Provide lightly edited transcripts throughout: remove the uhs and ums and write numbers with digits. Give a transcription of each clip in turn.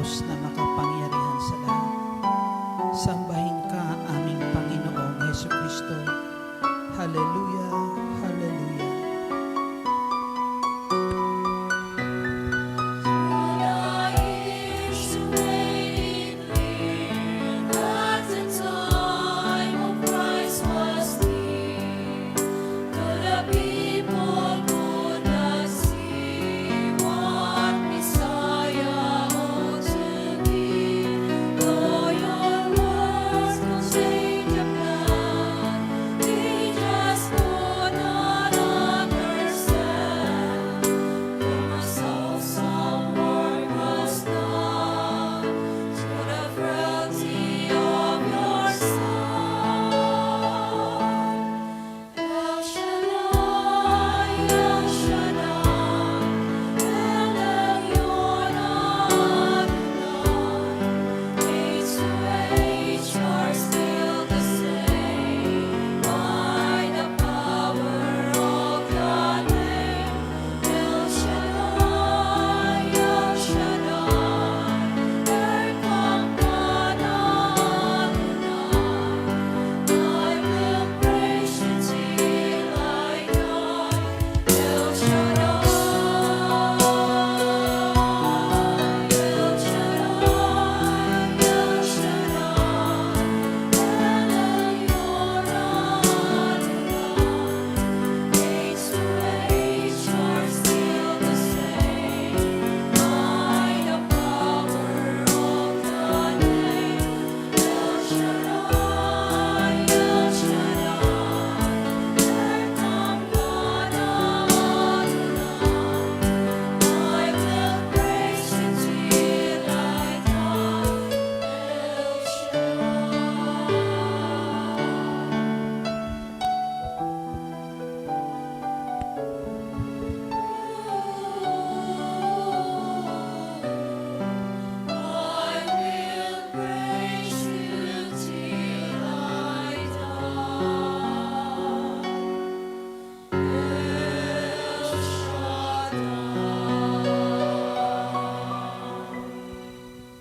Diyos na makapangyarihan sa lahat. Sambahin ka aming Panginoong Jesucristo. Hallelujah, hallelujah.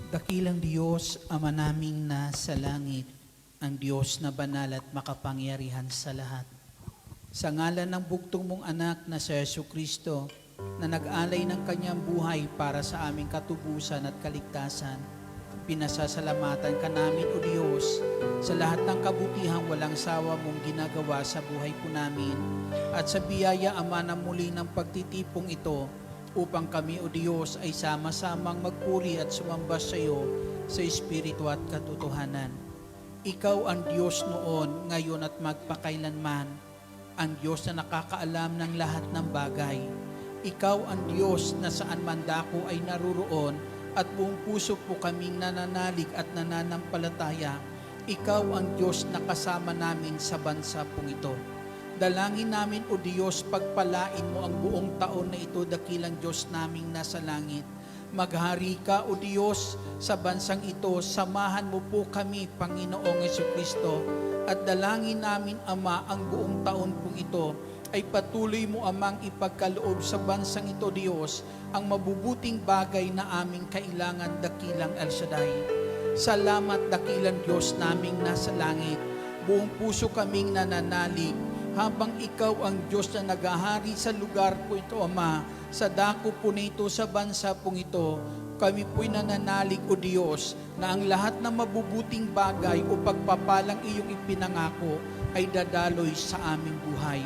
Dakilang Diyos, Ama naming nasa langit, ang Diyos na banal at makapangyarihan sa lahat. Sa ngalan ng bugtong mong anak na si Jesucristo, na nag-alay ng kanyang buhay para sa aming katubusan at kaligtasan, pinasasalamatan ka namin, O Diyos, sa lahat ng kabutihang walang sawa mong ginagawa sa buhay po namin, at sa biyaya, Ama, na muli ng pagtitipong ito, upang kami, O Diyos, ay sama-samang magpuri at sumamba sa iyo sa Espiritu at katotohanan. Ikaw ang Diyos noon, ngayon at magpakailanman, ang Diyos na nakakaalam ng lahat ng bagay. Ikaw ang Diyos na saan man dako ay naruroon at buong puso po kaming nananalig at nananampalataya. Ikaw ang Diyos na kasama namin sa bansa pong ito. Dalangin namin, O Diyos, pagpalain mo ang buong taon na ito, dakilang Diyos naming nasa langit. Maghari ka, O Diyos, sa bansang ito. Samahan mo po kami, Panginoong Jesucristo. At dalangin namin, Ama, ang buong taon pong ito ay patuloy mo, Amang, ipagkaloob sa bansang ito, Diyos, ang mabubuting bagay na aming kailangan, dakilang El Shaddai. Salamat, dakilang Diyos naming nasa langit. Buong puso kaming nananalig habang ikaw ang Diyos na naghahari sa lugar po ito, Ama, sa dako po nito sa bansa pong ito, kami po'y nananalig, O Diyos, na ang lahat ng mabubuting bagay o pagpapalang iyong ipinangako ay dadaloy sa aming buhay.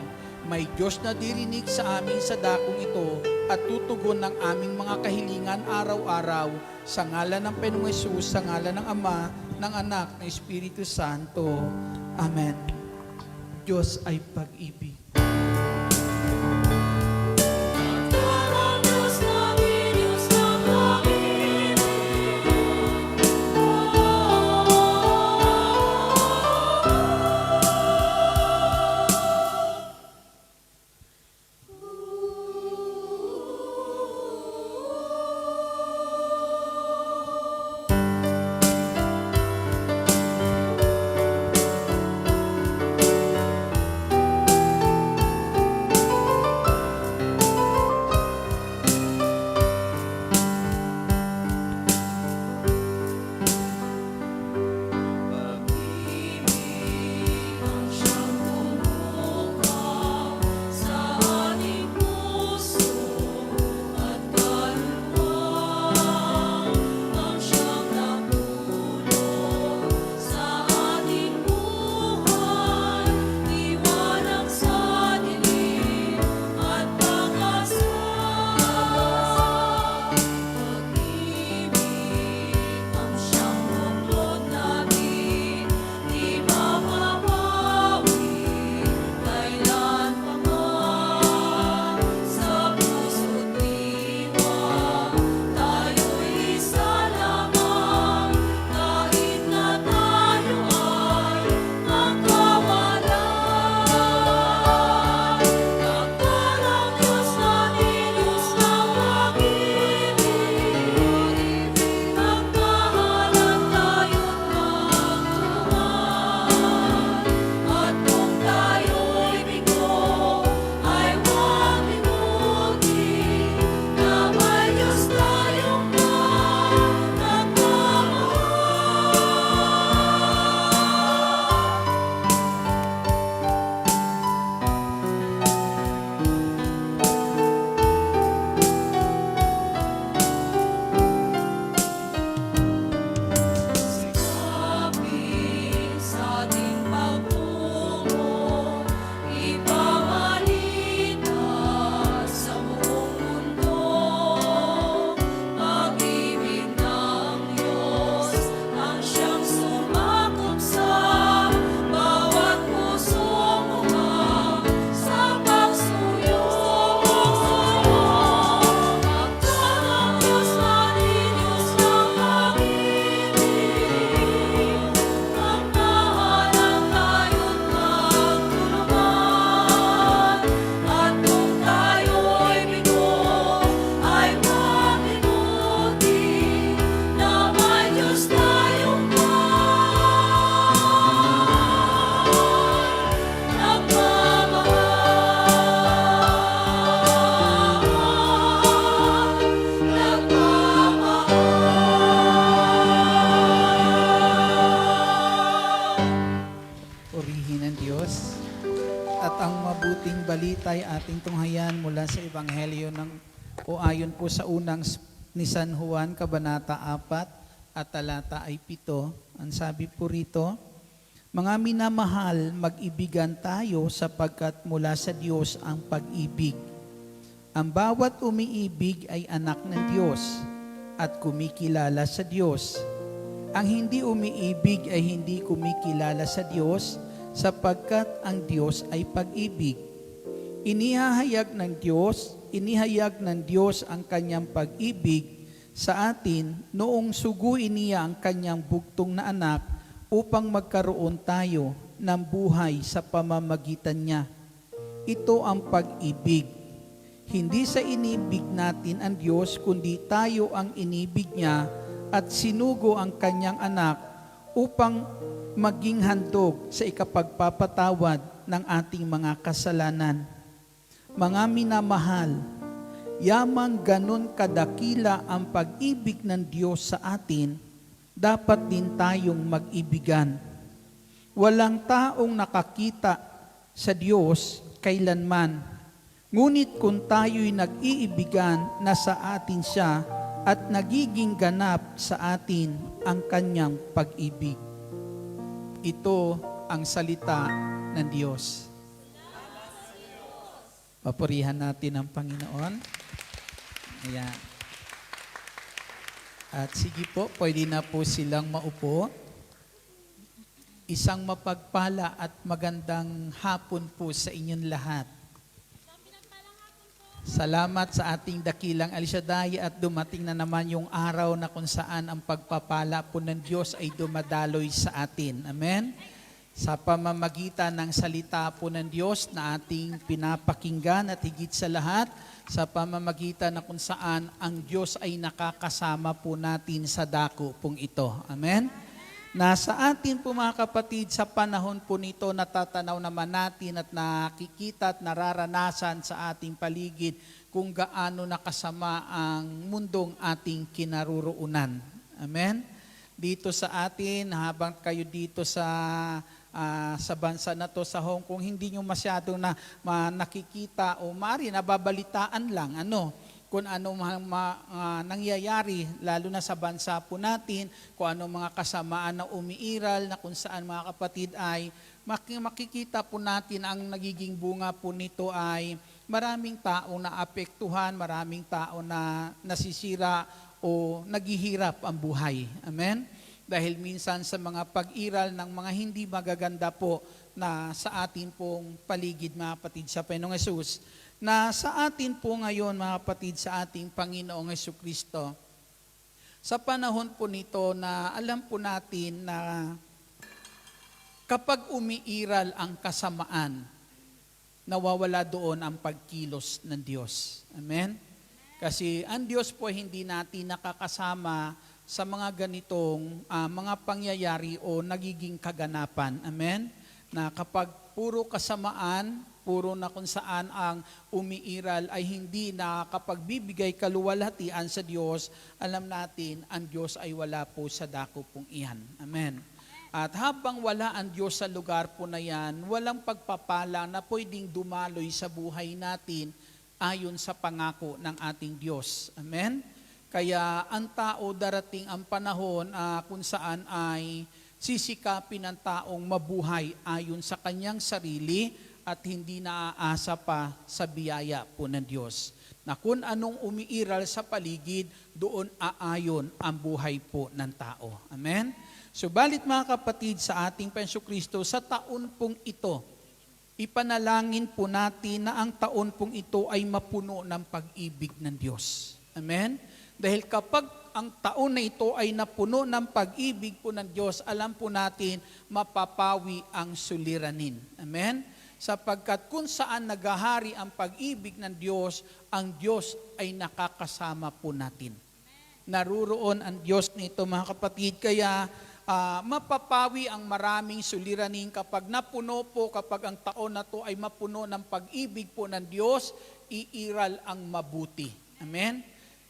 May Diyos na dirinig sa amin sa dakong ito at tutugon ng aming mga kahilingan araw-araw sa ngalan ng Panginoong Hesus, sa ngalan ng Ama, ng Anak, ng Espiritu Santo. Amen. Diyos ay pag-ibig. salita'y ating tunghayan mula sa Ebanghelyo o ayon po sa unang ni San Juan, Kabanata 4 at talata ay 7. Ang sabi po rito, mga minamahal, mag-ibigan tayo sapagkat mula sa Diyos ang pag-ibig. Ang bawat umiibig ay anak ng Diyos at kumikilala sa Diyos. Ang hindi umiibig ay hindi kumikilala sa Diyos sapagkat ang Diyos ay pag-ibig. Inihayag ng Diyos ang kanyang pag-ibig sa atin noong suguin niya ang kanyang bugtong na anak upang magkaroon tayo ng buhay sa pamamagitan niya. Ito ang pag-ibig. Hindi sa inibig natin ang Diyos, kundi tayo ang inibig niya at sinugo ang kanyang anak upang maging handog sa ikapagpapatawad ng ating mga kasalanan. Mga minamahal, yamang ganun kadakila ang pag-ibig ng Diyos sa atin, dapat din tayong mag-ibigan. Walang taong nakakita sa Diyos kailanman. Ngunit kung tayo'y nag-iibigan, nasa atin siya at nagiging ganap sa atin ang kanyang pag-ibig. Ito ang salita ng Diyos. Papurihan natin ang Panginoon. Ayan. At sige po, pwede na po silang maupo. Isang mapagpala at magandang hapon po sa inyong lahat. Salamat sa ating dakilang El Shaddai at dumating na naman yung araw na kung saan ang pagpapala po ng Diyos ay dumadaloy sa atin. Amen? Sa pamamagitan ng salita po ng Diyos na ating pinapakinggan at higit sa lahat, sa pamamagitan na kung saan ang Diyos ay nakakasama po natin sa dako pong ito. Amen? Nasa atin po mga kapatid, sa panahon po nito, natatanaw naman natin at nakikita at nararanasan sa ating paligid kung gaano nakasama ang mundong ating kinaruroonan. Amen? Dito sa atin, habang kayo dito sa bansa na to sa Hong Kong, hindi nyo masyadong nakikita o maaari nababalitaan lang kung ano nangyayari, lalo na sa bansa po natin, kung ano mga kasamaan na umiiral, na kung saan mga kapatid ay makikita po natin ang nagiging bunga po nito ay maraming tao na apektuhan, maraming tao na nasisira o naghihirap ang buhay. Amen? Dahil minsan sa mga pag-iral ng mga hindi magaganda po na sa atin pong paligid, mga kapatid, sa Panginoong Hesus, na sa atin po ngayon, mga kapatid, sa ating Panginoong Hesukristo, sa panahon po nito na alam po natin na kapag umiiral ang kasamaan, nawawala doon ang pagkilos ng Diyos. Amen? Kasi ang Diyos po hindi natin nakakasama sa mga ganitong mga pangyayari o nagiging kaganapan. Amen? Na kapag puro kasamaan, puro na kung saan ang umiiral ay hindi nakapagbibigay kaluwalhatian sa Diyos, alam natin ang Diyos ay wala po sa dako pong iyan. Amen. At habang wala ang Diyos sa lugar po na yan, walang pagpapala na pwedeng dumaloy sa buhay natin ayon sa pangako ng ating Diyos. Amen. Kaya ang tao, darating ang panahon kung saan ay sisikapin ng taong mabuhay ayon sa kanyang sarili at hindi naaasa pa sa biyaya po ng Diyos. Na kung anong umiiral sa paligid, doon aayon ang buhay po ng tao. Amen? Subalit mga kapatid, sa ating Jesucristo, sa taon pong ito, ipanalangin po natin na ang taon pong ito ay mapuno ng pag-ibig ng Diyos. Amen? Dahil kapag ang taon na ito ay napuno ng pag-ibig po ng Diyos, alam po natin mapapawi ang suliranin. Amen? Sapagkat kung saan naghahari ang pag-ibig ng Diyos, ang Diyos ay nakakasama po natin. Naruroon ang Diyos nito, mga kapatid, kaya mapapawi ang maraming suliranin kapag napuno po, kapag ang taon na to ay mapuno ng pag-ibig po ng Diyos, iiral ang mabuti. Amen?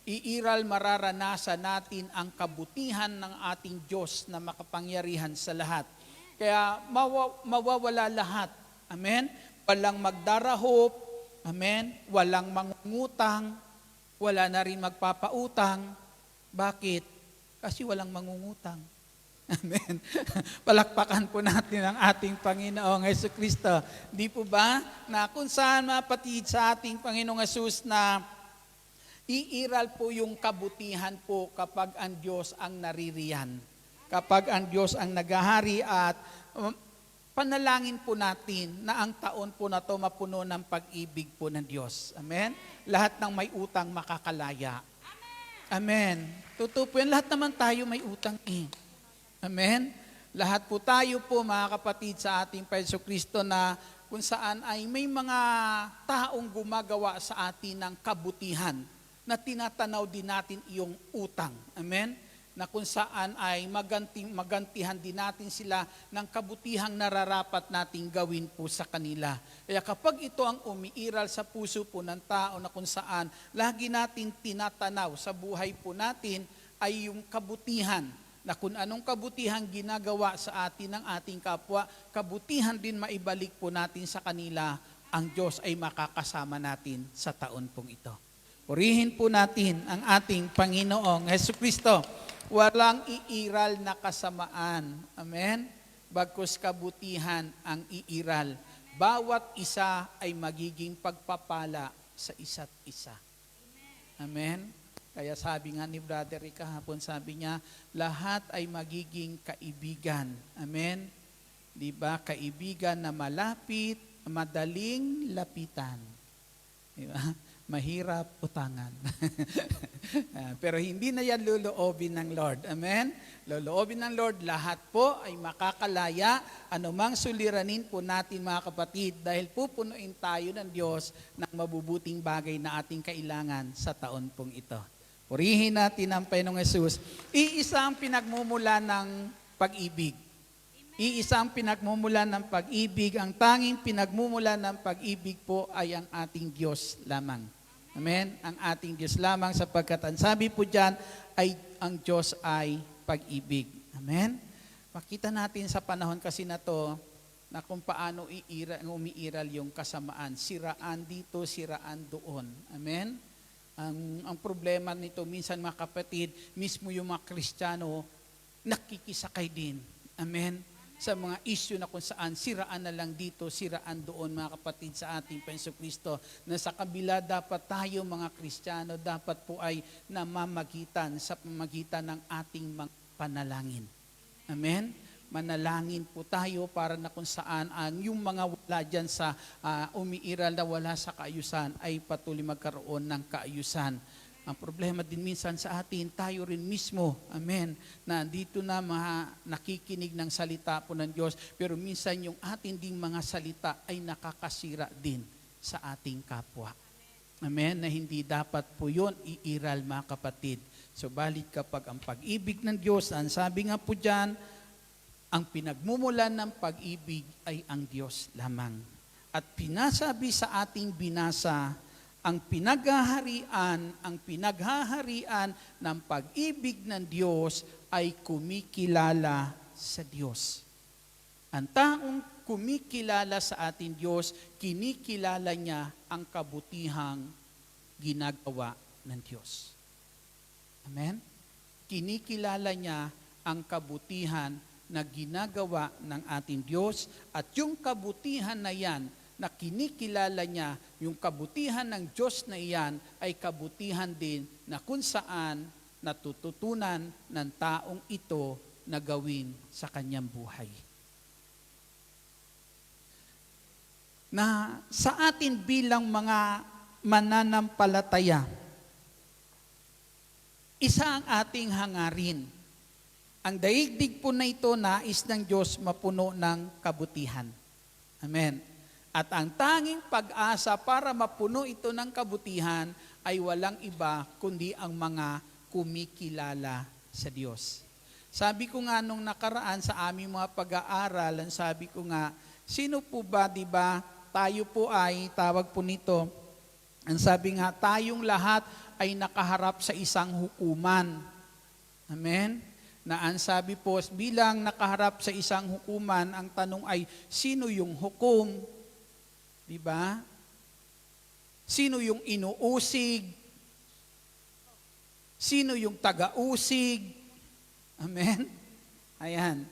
Iiral mararanasan natin ang kabutihan ng ating Diyos na makapangyarihan sa lahat. Kaya mawawala lahat. Amen? Walang magdarahop, Amen? Walang mangungutang, wala na rin magpapautang. Bakit? Kasi walang mangungutang. Amen. Palakpakan po natin ang ating Panginoong Jesucristo. Di po ba na kung saan mapatid sa ating Panginoong Jesus na iiral po yung kabutihan po kapag ang Diyos ang naririyan. Kapag ang Diyos ang naghahari at panalangin po natin na ang taon po na to mapuno ng pag-ibig po ng Diyos. Amen? Lahat ng may utang makakalaya. Amen. Totoo po yan. Lahat naman tayo may utang Amen? Lahat po tayo po mga kapatid sa ating Jesucristo na kung saan ay may mga taong gumagawa sa atin ng kabutihan na tinatanaw din natin iyong utang. Amen? Na kung saan ay magantihan din natin sila ng kabutihang nararapat nating gawin po sa kanila. Kaya kapag ito ang umiiral sa puso po ng tao na kung saan lagi natin tinatanaw sa buhay po natin ay yung kabutihan, na kung anong kabutihan ginagawa sa atin ng ating kapwa, kabutihan din maibalik po natin sa kanila, ang Diyos ay makakasama natin sa taon pong ito. Purihin po natin ang ating Panginoong Jesucristo. Walang iiral na kasamaan. Amen? Bagkus kabutihan ang iiral. Bawat isa ay magiging pagpapala sa isa't isa. Amen? Kaya sabi nga ni Brother Rick kahapon, sabi niya, lahat ay magiging kaibigan. Amen? Diba? Kaibigan na malapit, madaling lapitan. Diba? Mahirap utangan. Pero hindi na yan loloobin ng Lord. Amen? Loloobin ng Lord, lahat po ay makakalaya, anumang suliranin po natin mga kapatid, dahil pupunuin tayo ng Diyos ng mabubuting bagay na ating kailangan sa taon pong ito. Purihin natin ang Panginoong Jesus. Iisa ang pinagmumula ng pag-ibig. Iisa ang pinagmumula ng pag-ibig. Ang tanging pinagmumula ng pag-ibig po ay ang ating Diyos lamang. Amen? Ang ating Diyos lamang sapagkat ang sabi po dyan ay ang Diyos ay pag-ibig. Amen? Makita natin sa panahon kasi na to na kung paano umiiral yung kasamaan. Siraan dito, siraan doon. Amen? Ang problema nito, minsan mga kapatid, mismo yung mga Kristiyano, nakikisakay din. Amen? Sa mga issue na kung saan siraan na lang dito, siraan doon mga kapatid sa ating Jesucristo, na sa kabila dapat tayo mga Kristiyano, dapat po ay namamagitan sa pamagitan ng ating mga panalangin. Amen? Manalangin po tayo para na kung saan yung mga wala dyan sa umiiral na wala sa kaayusan ay patuloy magkaroon ng kaayusan. Ang problema din minsan sa atin, tayo rin mismo, amen, na dito na nakikinig ng salita po ng Diyos, pero minsan yung ating ding mga salita ay nakakasira din sa ating kapwa. Amen, na hindi dapat po yun iiral mga kapatid. Subalit kapag ang pag-ibig ng Diyos, ang sabi nga po dyan, ang pinagmumulan ng pag-ibig ay ang Diyos lamang. At pinasabi sa ating binasa, ang pinaghaharian ng pag-ibig ng Diyos ay kumikilala sa Diyos. Ang taong kumikilala sa ating Diyos, kinikilala niya ang kabutihang ginagawa ng Diyos. Amen? Kinikilala niya ang kabutihan na ginagawa ng ating Diyos, at yung kabutihan na yan na kinikilala niya, yung kabutihan ng Diyos na iyan ay kabutihan din na kung saan natututunan ng taong ito na gawin sa kanyang buhay. Na sa atin bilang mga mananampalataya, isa ang ating hangarin. Ang daigdig po na ito nais ng Diyos mapuno ng kabutihan. Amen. At ang tanging pag-asa para mapuno ito ng kabutihan ay walang iba kundi ang mga kumikilala sa Diyos. Sabi ko nga nung nakaraan sa aming mga pag-aaral, sabi ko nga, sino po ba, di ba, tayo po ay, tawag po nito, ang sabi nga, tayong lahat ay nakaharap sa isang hukuman. Amen? Na ang sabi po, bilang nakaharap sa isang hukuman, ang tanong ay, sino yung hukom? Diba? Sino yung inuusig? Sino yung taga-usig? Amen? Ayan.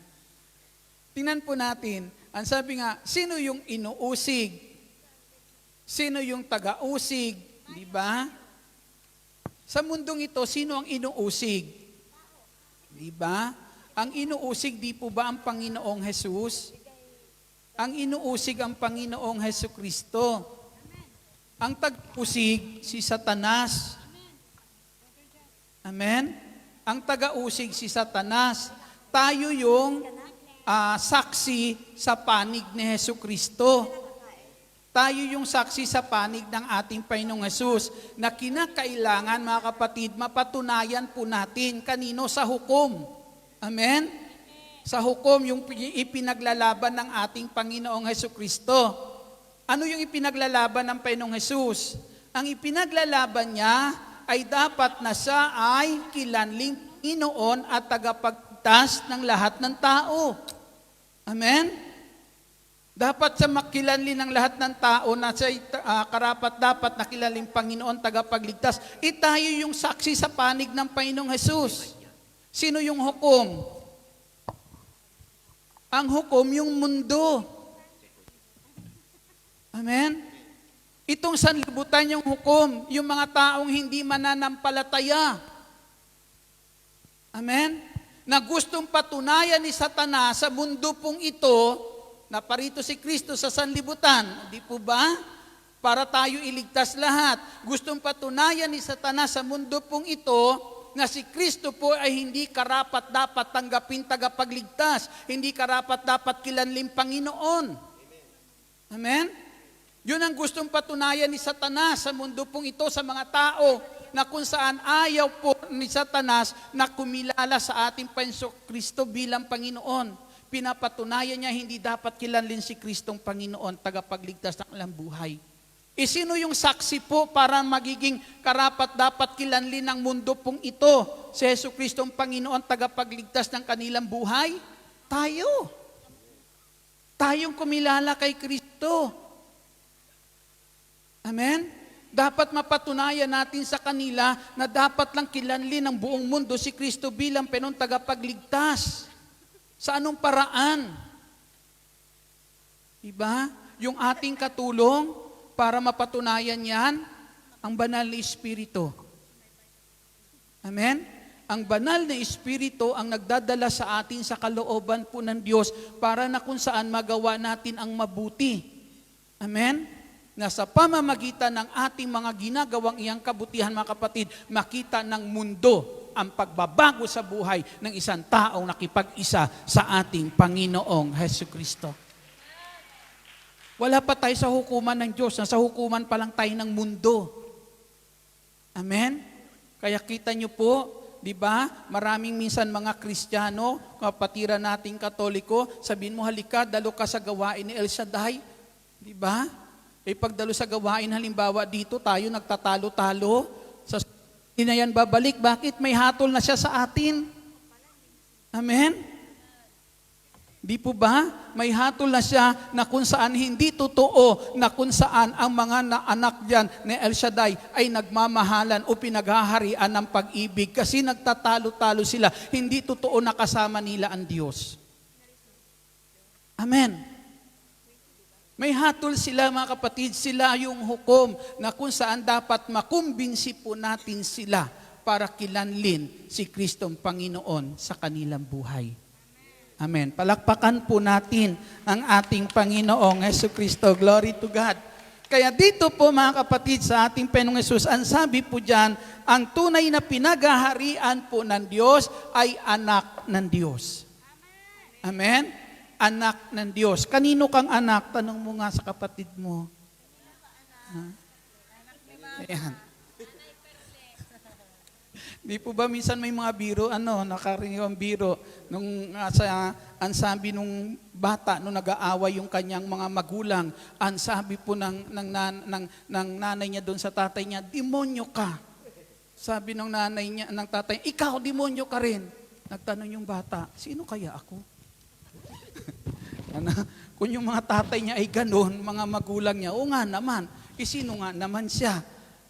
Tingnan po natin. Ang sabi nga, sino yung inuusig? Sino yung taga-usig? Di ba? Sa mundong ito, sino ang inuusig? Di ba? Ang inuusig, di po ba ang Panginoong Jesus? Ang inuusig ang Panginoong Hesukristo. Ang tag-usig, si Satanas. Amen? Ang taga-usig, si Satanas. Tayo yung saksi sa panig ni Hesukristo. Tayo yung saksi sa panig ng ating Panginoong Hesus na kinakailangan, mga kapatid, mapatunayan po natin kanino sa hukom. Amen? Sa hukom, yung ipinaglalaban ng ating Panginoong Hesukristo. Ano yung ipinaglalaban ng Panginoong Hesus? Ang ipinaglalaban niya ay dapat na siya ay kilanling Panginoon at tagapagligtas ng lahat ng tao. Amen? Dapat sa makilanli ng lahat ng tao na siya karapat-dapat na kilaling Panginoon, tagapagligtas. Tayo yung saksi sa panig ng Panginoong Hesus. Sino yung hukom? Ang hukom yung mundo. Amen? Itong sanlibutan yung hukom, yung mga taong hindi mananampalataya. Amen? Na gustong patunayan ni Satanas sa mundo pong ito, na parito si Kristo sa sanlibutan, di po ba? Para tayo iligtas lahat. Gustong patunayan ni Satanas sa mundo pong ito na si Kristo po ay hindi karapat dapat tanggapin tagapagligtas, hindi karapat dapat kilanling Panginoon. Amen? Yun ang gustong patunayan ni Satanas sa mundo pong ito sa mga tao na kung saan ayaw po ni Satanas na kumilala sa ating Panginoong Kristo bilang Panginoon. Pinapatunayan niya hindi dapat kilanlin si Kristong Panginoon, tagapagligtas ng ilang buhay. Sino yung saksi po para magiging karapat dapat kilanlin ng mundo pong ito? Si Yesu Kristong Panginoon, tagapagligtas ng kanilang buhay? Tayo. Tayong kumilala kay Kristo. Amen? Dapat mapatunayan natin sa kanila na dapat lang kilanlin ng buong mundo si Kristo bilang Panginoon, tagapagligtas. Sa anong paraan? Diba? Yung ating katulong para mapatunayan yan, ang banal na Espiritu. Amen? Ang banal na Espiritu ang nagdadala sa atin sa kalooban po ng Diyos para na kung saan magawa natin ang mabuti. Amen? Na sa pamamagitan ng ating mga ginagawang iyang kabutihan, mga kapatid, makita ng mundo ang pagbabago sa buhay ng isang taong nakipag-isa sa ating Panginoong Hesukristo. Wala pa tayo sa hukuman ng Diyos, nasa hukuman pa lang tayo ng mundo. Amen? Kaya kita nyo po, di ba, maraming minsan mga Kristiyano, kapatiran nating Katoliko, sabihin mo, halika, dalo ka sa gawain ni El Shaddai. Di ba? Pagdalo sa gawain, halimbawa dito, tayo nagtatalo-talo, sa hindi na yan babalik. Bakit? May hatol na siya sa atin. Amen? Di po ba? May hatol na siya na kung saan hindi totoo na kung saan ang mga anak diyan ni El Shaddai ay nagmamahalan o pinaghaharian ng pag-ibig kasi nagtatalo-talo sila. Hindi totoo na kasama nila ang Diyos. Amen? May hatol sila, mga kapatid, sila yung hukom na kung saan dapat makumbinsi po natin sila para kilanlin si Kristong Panginoon sa kanilang buhay. Amen. Palakpakan po natin ang ating Panginoong Hesukristo. Glory to God. Kaya dito po, mga kapatid, sa ating Panginoong Hesus, ang sabi po dyan, ang tunay na pinagaharian po ng Diyos ay anak ng Diyos. Amen? Anak ng Diyos. Kanino kang anak? Tanong mo nga sa kapatid mo. Ayan. Di po ba minsan may mga biro, nakarinig ang biro, nung ang sabi nung bata, nung nag-aaway yung kanyang mga magulang, ang sabi po ng nanay niya doon sa tatay niya, demonyo ka. Sabi ng nanay niya, ng tatay, ikaw, demonyo ka rin. Nagtanong yung bata, sino kaya ako? Kung yung mga tatay niya ay gano'n, mga magulang niya, o nga naman, sino nga naman siya?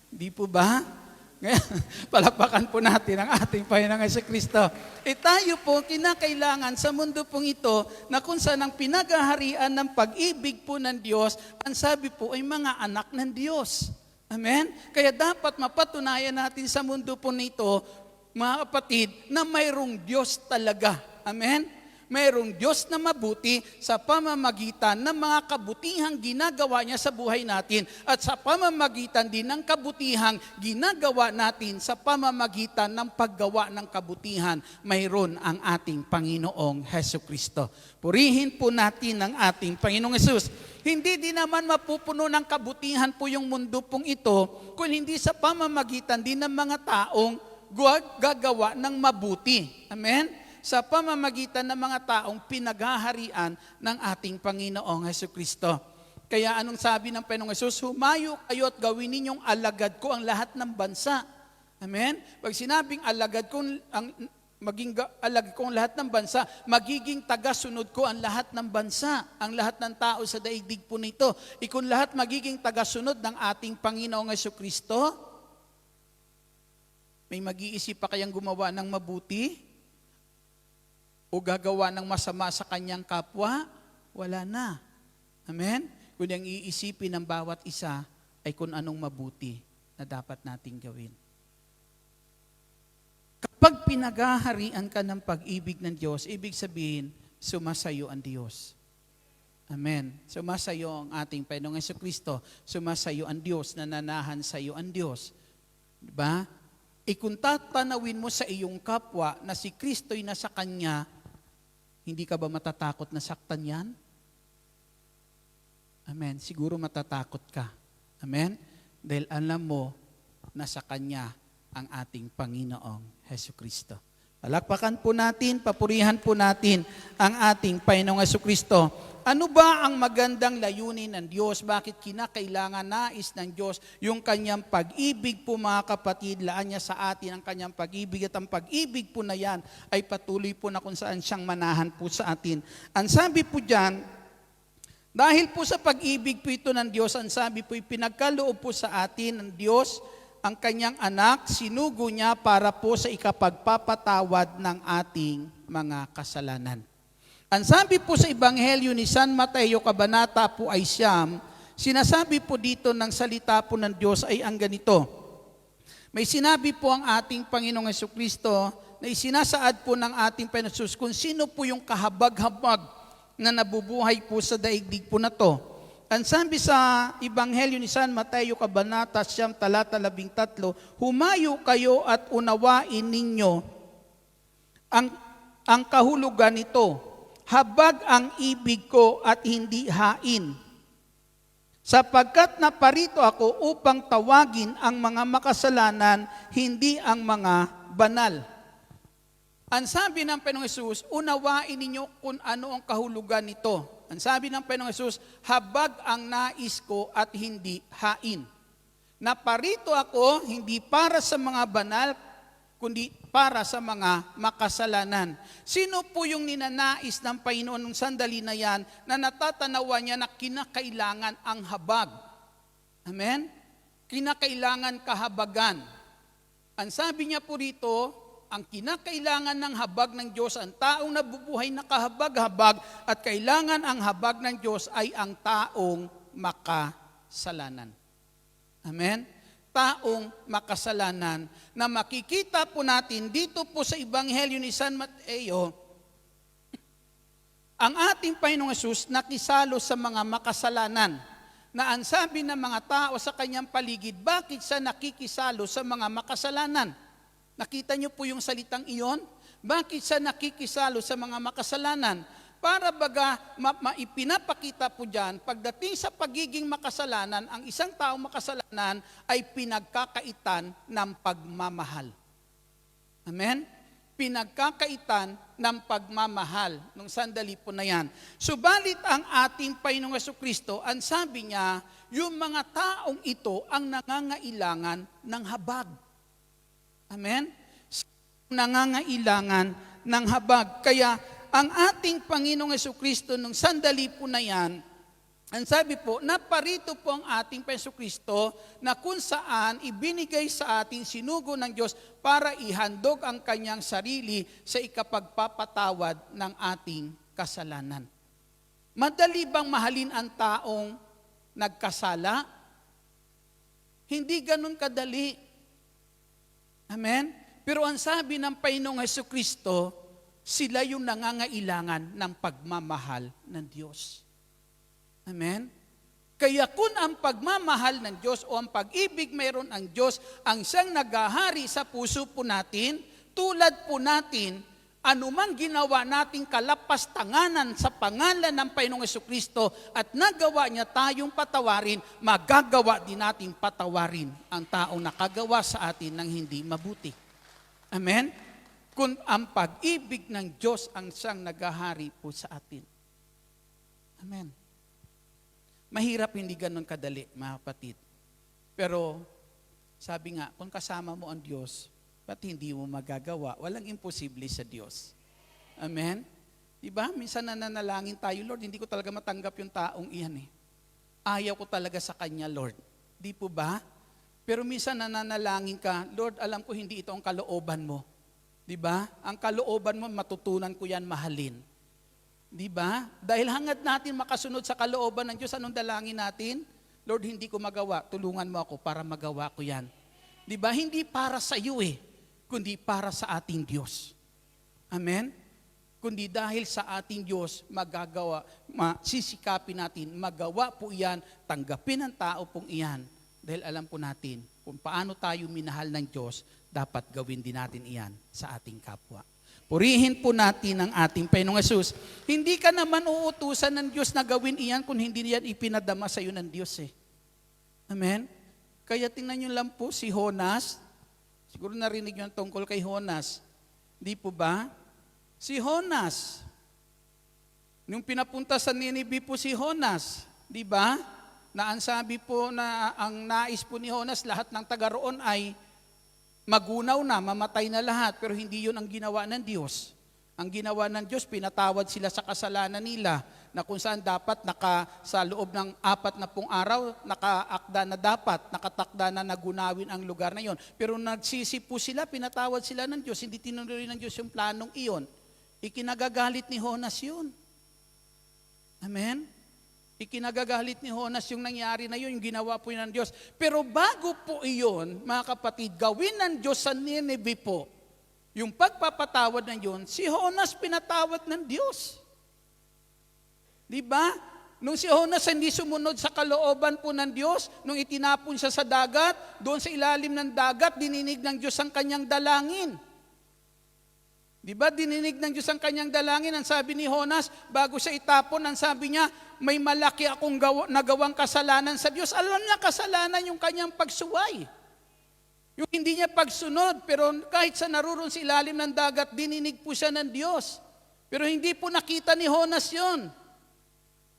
Di po ba? Ngayon, palakpakan po natin ang ating Panginoong Jesucristo. Tayo po, kinakailangan sa mundo pong ito, na kung saan ang pinagaharian ng pag-ibig po ng Diyos, ang sabi po ay mga anak ng Diyos. Amen? Kaya dapat mapatunayan natin sa mundo po nito, mga kapatid, na mayroong Diyos talaga. Amen? Mayroong Diyos na mabuti sa pamamagitan ng mga kabutihang ginagawa niya sa buhay natin at sa pamamagitan din ng kabutihang ginagawa natin sa pamamagitan ng paggawa ng kabutihan, mayroon ang ating Panginoong Jesucristo. Purihin po natin ang ating Panginoong Hesus. Hindi din naman mapupuno ng kabutihan po yung mundo pong ito kung hindi sa pamamagitan din ng mga taong gagawa ng mabuti. Amen? Sa pamamagitan ng mga taong pinaghaharian ng ating Panginoong Jesucristo. Kaya anong sabi ng Panginoong Hesus? Humayo kayo at gawin ninyong alagad ko ang lahat ng bansa. Amen? Pag sinabing alagad ko ang lahat ng bansa, magiging tagasunod ko ang lahat ng bansa, ang lahat ng tao sa daigdig po nito. Kung lahat magiging tagasunod ng ating Panginoong Jesucristo, may mag-iisip pa kayang gumawa ng mabuti? O gagawa ng masama sa kanyang kapwa? Wala na. Amen? Kung ang iisipin ng bawat isa ay kung anong mabuti na dapat nating gawin. Kapag pinaghaharian ka ng pag-ibig ng Diyos, ibig sabihin, sumasayo ang Diyos. Amen. Sumasayo ang ating Panginoong Jesucristo. Sumasayo ang Diyos, nananahan sa iyo ang Diyos. Diba? Kung tatanawin mo sa iyong kapwa na si Kristo'y nasa Kanya, hindi ka ba matatakot na saktan yan? Amen. Siguro matatakot ka. Amen? Dahil alam mo na sa Kanya ang ating Panginoong Jesucristo. Palakpakan po natin, papurihan po natin ang ating Panginoong Jesucristo. Ano ba ang magandang layunin ng Diyos? Bakit kinakailangan nais ng Diyos yung kanyang pag-ibig po mga kapatid? Laan niya sa atin ang kanyang pag-ibig at ang pag-ibig po na yan ay patuloy po na kung saan siyang manahan po sa atin. Ang sabi po dyan, dahil po sa pag-ibig po ito ng Diyos, ang sabi po pinagkaloob po sa atin ng Diyos ang kanyang anak, sinugo niya para po sa ikapagpapatawad ng ating mga kasalanan. Ang sabi po sa Ebanghelyo ni San Mateo, kabanata po ay 9, sinasabi po dito ng salita po ng Diyos ay ang ganito. May sinabi po ang ating Panginoong Jesucristo na isinasaad po ng ating Panginoon Jesus kung sino po yung kahabag-habag na nabubuhay po sa daigdig po na to. Ang sabi sa Ebanghelyo ni San Mateo, kabanata 9, talata 13, humayo kayo at unawain ninyo ang kahulugan nito. Habag ang ibig ko at hindi hain. Sapagkat naparito ako upang tawagin ang mga makasalanan, hindi ang mga banal. Ang sabi ng Panginoong Hesus, unawain ninyo kung ano ang kahulugan nito. Ang sabi ng Panginoong Hesus, habag ang nais ko at hindi hain. Naparito ako hindi para sa mga banal, kundi para sa mga makasalanan. Sino po yung ninanais ng Panginoon ng sandali na yan na natatanawan niya na kinakailangan ang habag? Amen? Kinakailangan kahabagan. Ang sabi niya po rito, ang kinakailangan ng habag ng Diyos, ang taong nabubuhay na kahabag-habag at kailangan ang habag ng Diyos ay ang taong makasalanan. Amen? Taong makasalanan na makikita po natin dito po sa Ebanghelyo ni San Mateo, ang ating Panginoong Hesus nakisalo sa mga makasalanan na ang sabi ng mga tao sa kanyang paligid, bakit siya nakikisalo sa mga makasalanan? Nakita niyo po yung salitang iyon? Bakit siya nakikisalo sa mga makasalanan? Para baga maipinapakita po dyan, pagdating sa pagiging makasalanan, ang isang taong makasalanan ay pinagkakaitan ng pagmamahal. Amen? Pinagkakaitan ng pagmamahal nung sandali po na yan. Subalit ang ating Panginoong Jesucristo, ang sabi niya, yung mga taong ito ang nangangailangan ng habag. Amen? Nangangailangan ng habag. Kaya ang ating Panginoong Jesucristo nung sandali po na yan, Ang sabi po, naparito po ang ating Jesucristo na kung saan ibinigay sa atin sinugo ng Diyos para ihandog ang kanyang sarili sa ikapagpapatawad ng ating kasalanan. Madali bang mahalin ang taong nagkasala? Hindi ganun kadali. Amen? Pero ang sabi ng Panginoong Jesucristo, sila yung nangangailangan ng pagmamahal ng Diyos. Amen? Kaya kung ang pagmamahal ng Diyos o ang pag-ibig mayroon ang Diyos, ang siyang naghahari sa puso po natin, tulad po natin, anumang ginawa nating kalapastanganan sa pangalan ng Panginoong Jesucristo at nagawa niya tayong patawarin, magagawa din nating patawarin ang taong nakagawa sa atin ng hindi mabuti. Amen? Kung ang pag-ibig ng Diyos ang siyang naghahari po sa atin. Amen. Mahirap hindi ganun kadali, mga kapatid. Pero, sabi nga, kung kasama mo ang Diyos, ba't hindi mo magagawa? Walang imposible sa Diyos. Amen? Diba? Minsan nananalangin tayo, Lord, hindi ko talaga matanggap yung taong iyan eh. Ayaw ko talaga sa Kanya, Lord. Di po ba? Pero minsan nananalangin ka, Lord, alam ko hindi ito ang kalooban mo. Diba? Ang kalooban mo, matutunan ko yan mahalin. Di ba? Dahil hangad natin makasunod sa kalooban ng Diyos, anong dalangin natin? Lord, hindi ko magawa, tulungan mo ako para magawa ko yan. Di ba? Hindi para sa iyo kundi para sa ating Diyos. Amen? Kundi dahil sa ating Diyos, sisikapin natin, magawa po iyan, tanggapin ang tao pong iyan. Dahil alam po natin, kung paano tayo minahal ng Diyos, dapat gawin din natin iyan sa ating kapwa. Purihin po natin ang ating Panginoong Hesus. Hindi ka naman uutusan ng Diyos na gawin iyan kung hindi niyan ipinadama sa iyo ng Diyos Amen? Kaya tingnan niyo lang po si Jonas. Siguro narinig niyo ang tungkol kay Jonas. Di po ba? Si Jonas. Nung pinapunta sa Nineveh po si Jonas. Di ba? Na ang sabi po na ang nais po ni Jonas, lahat ng taga roon ay magunaw na, mamatay na lahat, pero hindi yun ang ginawa ng Diyos. Ang ginawa ng Diyos, pinatawad sila sa kasalanan nila, na kung saan dapat sa loob ng 40 araw, nakaakda na dapat, nakatakda na nagunawin ang lugar na yon. Pero nagsisi po sila, pinatawad sila ng Diyos, hindi tinuloy ng Diyos yung planong iyon. Ikinagagalit ni Jonas yun. Amen? Ikinagagalit ni Jonas yung nangyari na yun, yung ginawa po yun ng Diyos. Pero bago po iyon, mga kapatid, gawin ng Diyos sa Nineveh po, yung pagpapatawad ng yun, si Jonas pinatawad ng Diyos. Di ba? Nung si Jonas hindi sumunod sa kalooban po ng Diyos, nung itinapon siya sa dagat, doon sa ilalim ng dagat, dininig ng Diyos ang kanyang dalangin. Di ba? Dininig ng Diyos ang kanyang dalangin. Ang sabi ni Jonas, bago siya itapon, ang sabi niya, may malaki akong nagawang kasalanan sa Diyos. Alam niya kasalanan yung kanyang pagsuway. Yung hindi niya pagsunod, pero kahit sa naroon sa ilalim ng dagat, dininig po siya ng Diyos. Pero hindi po nakita ni Jonas yon.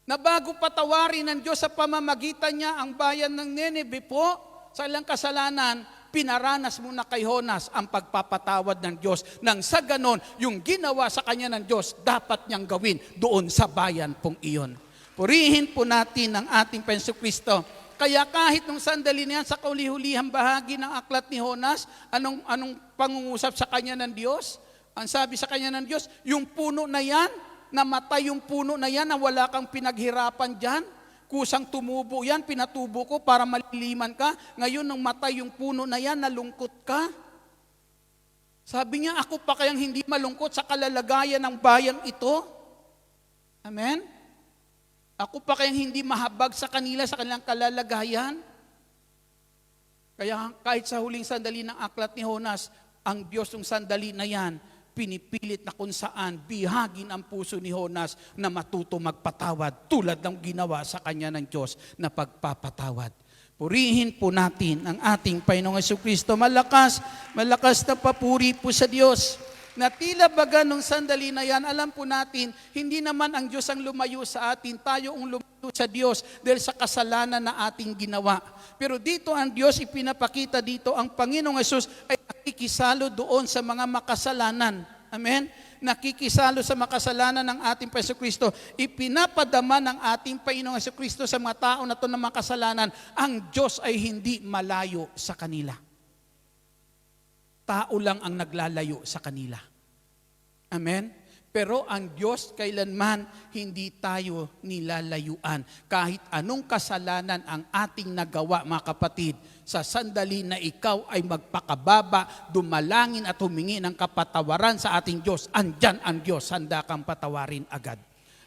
Na bago patawarin ng Diyos sa pamamagitan niya ang bayan ng Nineveh po, sa ilang kasalanan, pinaranas muna kay Jonas ang pagpapatawad ng Diyos. Nang sa ganon, yung ginawa sa kanya ng Diyos, dapat niyang gawin doon sa bayan pong iyon. Purihin po natin ang ating Jesucristo. Kaya kahit nung sandali niyan sa kauli-hulihang bahagi ng aklat ni Jonas, anong pangungusap sa kanya ng Diyos? Ang sabi sa kanya ng Diyos, yung puno na yan, namatay yung puno na yan na wala kang pinaghirapan dyan, kusang tumubo yan, pinatubo ko para maliliman ka. Ngayon nung matay yung puno na yan, nalungkot ka. Sabi niya, ako pa kayang hindi malungkot sa kalalagayan ng bayang ito? Amen? Ako pa kayang hindi mahabag sa kanila sa kanilang kalalagayan? Kaya kahit sa huling sandali ng aklat ni Jonas, ang Diyos ng sandali na yan, pinipilit na kung saan bihagin ang puso ni Jonas na matuto magpatawad tulad ng ginawa sa kanya ng Diyos na pagpapatawad. Purihin po natin ang ating Panginoong Jesucristo. Malakas na papuri po sa Diyos. Na tila baga nung sandali na yan, alam po natin, hindi naman ang Diyos ang lumayo sa atin, tayo ang lumayo sa Diyos dahil sa kasalanan na ating ginawa. Pero dito ang Diyos, ipinapakita dito, ang Panginoong Hesus ay nakikisalo doon sa mga makasalanan. Amen? nakikisalo sa makasalanan ng ating Panginoong Kristo, ipinapadama ng ating Panginoong Kristo sa mga tao na ito na makasalanan, ang Diyos ay hindi malayo sa kanila. Tao lang ang naglalayo sa kanila. Amen? Pero ang Diyos kailanman hindi tayo nilalayuan. Kahit anong kasalanan ang ating nagawa, mga kapatid, sa sandali na ikaw ay magpakababa, dumalangin at humingi ng kapatawaran sa ating Diyos, andyan ang Diyos, handa kang patawarin agad.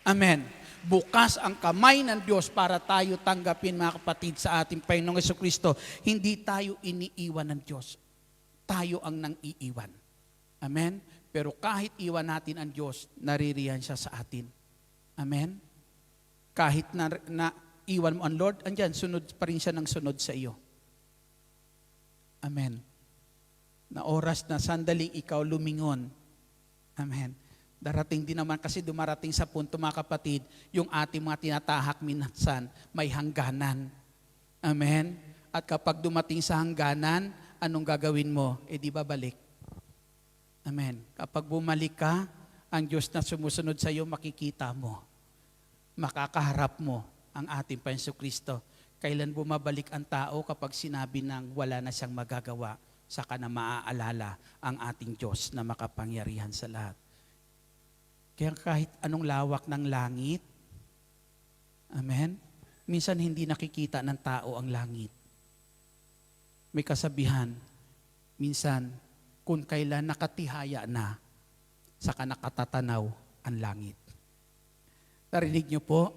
Amen. Bukas ang kamay ng Diyos para tayo tanggapin, mga kapatid, sa ating Panginoong Jesucristo. Hindi tayo iniiwan ng Diyos. Tayo ang nang iiwan. Amen? Pero kahit iwan natin ang Diyos, naririyan siya sa atin. Amen? Kahit na iwan mo ang Lord, andyan, sunod pa rin siya ng sunod sa iyo. Amen. Na oras na sandaling ikaw lumingon. Amen. Darating din naman kasi dumarating sa punto, mga kapatid, yung ating mga tinatahak minsan, may hangganan. Amen? At kapag dumating sa hangganan, anong gagawin mo? Di ba balik? Amen. Kapag bumalik ka, ang Diyos na sumusunod sa iyo, makikita mo. Makakaharap mo ang ating Panginoong Kristo. Kailan bumabalik ang tao kapag sinabi nang wala na siyang magagawa, saka na maaalala ang ating Diyos na makapangyarihan sa lahat. Kaya kahit anong lawak ng langit, amen, minsan hindi nakikita ng tao ang langit. May kasabihan, minsan, kung kailan nakatihaya na, saka nakatatanaw ang langit. Narinig niyo po?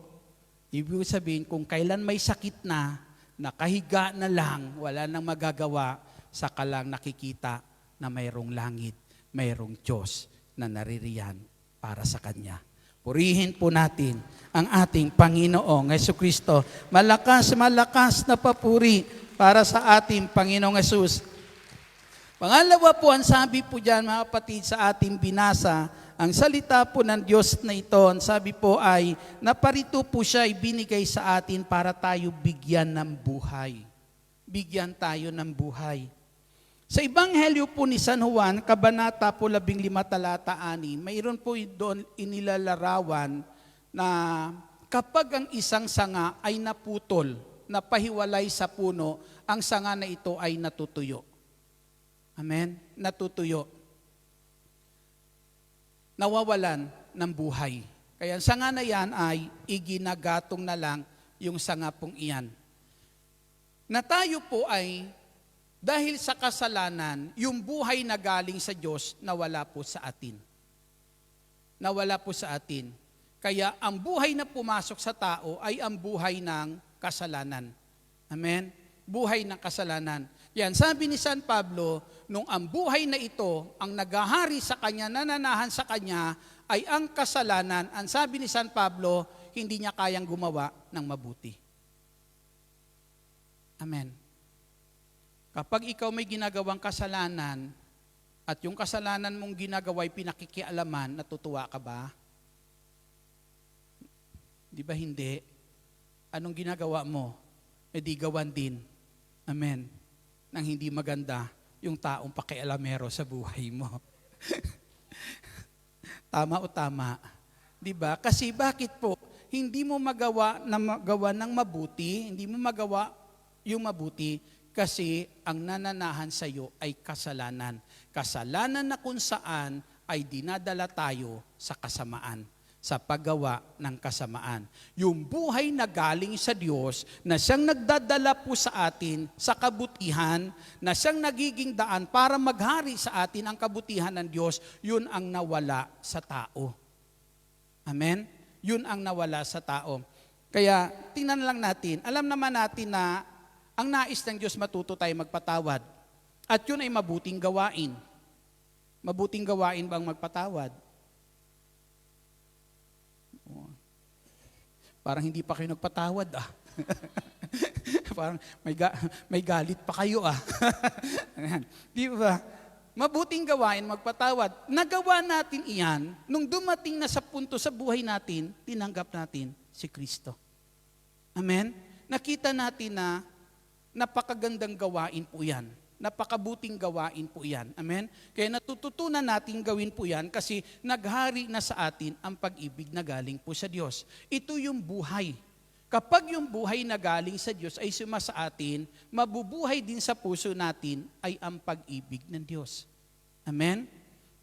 Ibig sabihin, kung kailan may sakit na, nakahiga na lang, wala nang magagawa, saka lang nakikita na mayroong langit, mayroong Diyos na naririyan para sa Kanya. Purihin po natin ang ating Panginoong Jesucristo. Malakas, malakas na papuri para sa ating Panginoong Jesus. Pangalawa po, ang sabi po dyan, mga kapatid, sa ating binasa, ang salita po ng Diyos na ito, ang sabi po ay, naparito po siya ibinigay sa atin para tayo bigyan ng buhay. Bigyan tayo ng buhay. Sa Ebanghelyo po ni San Juan, Kabanata po 15 talata 6, mayroon po doon inilalarawan na kapag ang isang sanga ay naputol, napahiwalay sa puno, ang sanga na ito ay natutuyo. Amen? Natutuyo. Nawawalan ng buhay. Kaya ang sanga na yan ay iginagatong na lang yung sanga pong iyan. Na tayo po ay, dahil sa kasalanan, yung buhay na galing sa Diyos, nawala po sa atin. Nawala po sa atin. Kaya ang buhay na pumasok sa tao ay ang buhay ng kasalanan. Amen? Buhay ng kasalanan. Yan, sabi ni San Pablo, nung ang buhay na ito, ang naghahari sa kanya, nananahan sa kanya, ay ang kasalanan. Ang sabi ni San Pablo, hindi niya kayang gumawa ng mabuti. Amen. Kapag ikaw may ginagawang kasalanan, at yung kasalanan mong ginagawa ay pinakikialaman, natutuwa ka ba? Di ba hindi? Anong ginagawa mo? Di gawan din. Amen. Nang hindi maganda yung taong pakialamero sa buhay mo. Tama o tama? Diba? Kasi bakit po? Hindi mo magawa ng mabuti, hindi mo magawa yung mabuti kasi ang nananahan sa iyo ay kasalanan. Kasalanan na kung saan ay dinadala tayo sa kasamaan, sa paggawa ng kasamaan. Yung buhay na galing sa Diyos, na siyang nagdadala po sa atin sa kabutihan, na siyang nagiging daan para maghari sa atin ang kabutihan ng Diyos, yun ang nawala sa tao. Amen? Yun ang nawala sa tao. Kaya tingnan lang natin, alam naman natin na ang nais ng Diyos matuto tayo magpatawad. At yun ay mabuting gawain. Mabuting gawain bang magpatawad? Parang hindi pa kayo nagpatawad Parang may galit pa kayo Di ba? Mabuting gawain, magpatawad. Nagawa natin iyan, nung dumating na sa punto sa buhay natin, tinanggap natin si Kristo. Amen? Nakita natin na napakagandang gawain po yan. Napakabuting gawain po yan. Amen? Kaya natututunan natin gawin po yan kasi naghari na sa atin ang pag-ibig na galing po sa Diyos. Ito yung buhay. Kapag yung buhay na galing sa Diyos ay suma sa atin, mabubuhay din sa puso natin ay ang pag-ibig ng Diyos. Amen?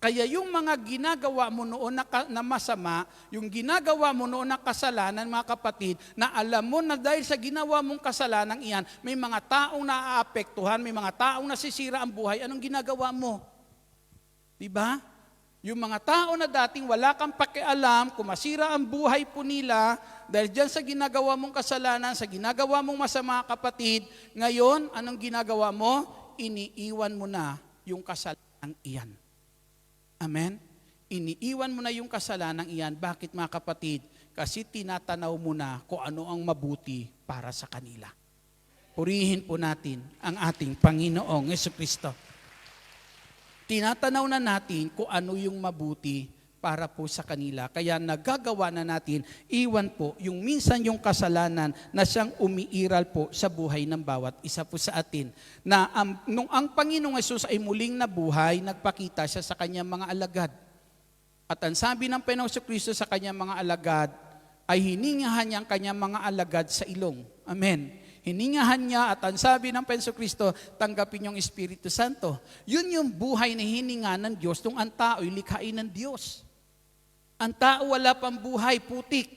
Kaya yung mga ginagawa mo noon na masama, yung ginagawa mo noon na kasalanan, mga kapatid, na alam mo na dahil sa ginawa mong kasalanan iyan, may mga taong naaapektuhan, may mga taong nasisira ang buhay, anong ginagawa mo? Diba? Yung mga tao na dating wala kang pakialam, kung masira ang buhay po nila, dahil dyan sa ginagawa mong kasalanan, sa ginagawa mong masama, kapatid, ngayon, anong ginagawa mo? Iniiwan mo na yung kasalanan iyan. Amen? Iniiwan mo na yung kasalanang iyan. Bakit, mga kapatid? Kasi tinatanaw mo na kung ano ang mabuti para sa kanila. Purihin po natin ang ating Panginoong Jesucristo. Tinatanaw na natin kung ano yung mabuti para po sa kanila. Kaya nagagawa na natin, iwan po yung minsan yung kasalanan na siyang umiiral po sa buhay ng bawat isa po sa atin. Na nung ang Panginoong Hesus ay muling nabuhay, nagpakita siya sa kanyang mga alagad. At ang sabi ng Panginoong Kristo sa kanyang mga alagad, ay hiningahan niya ang kanyang mga alagad sa ilong. Amen. Hiningahan niya at ang sabi ng Panginoong Kristo, tanggapin yung Espiritu Santo. Yun yung buhay na hininga ng Diyos nung ang tao'y likhain ng Diyos. Ang tao wala pang buhay, putik,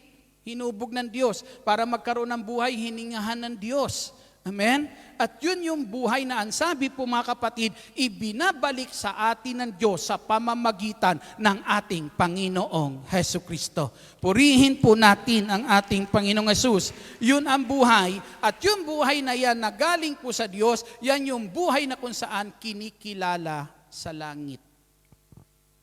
hinubog ng Diyos. Para magkaroon ng buhay, hiningahan ng Diyos. Amen? At yun yung buhay na ang sabi po, mga kapatid, ibinabalik sa atin ng Diyos sa pamamagitan ng ating Panginoong Jesucristo. Purihin po natin ang ating Panginoong Hesus. Yun ang buhay. At yung buhay na yan na galing po sa Diyos, yan yung buhay na kung saan kinikilala sa langit.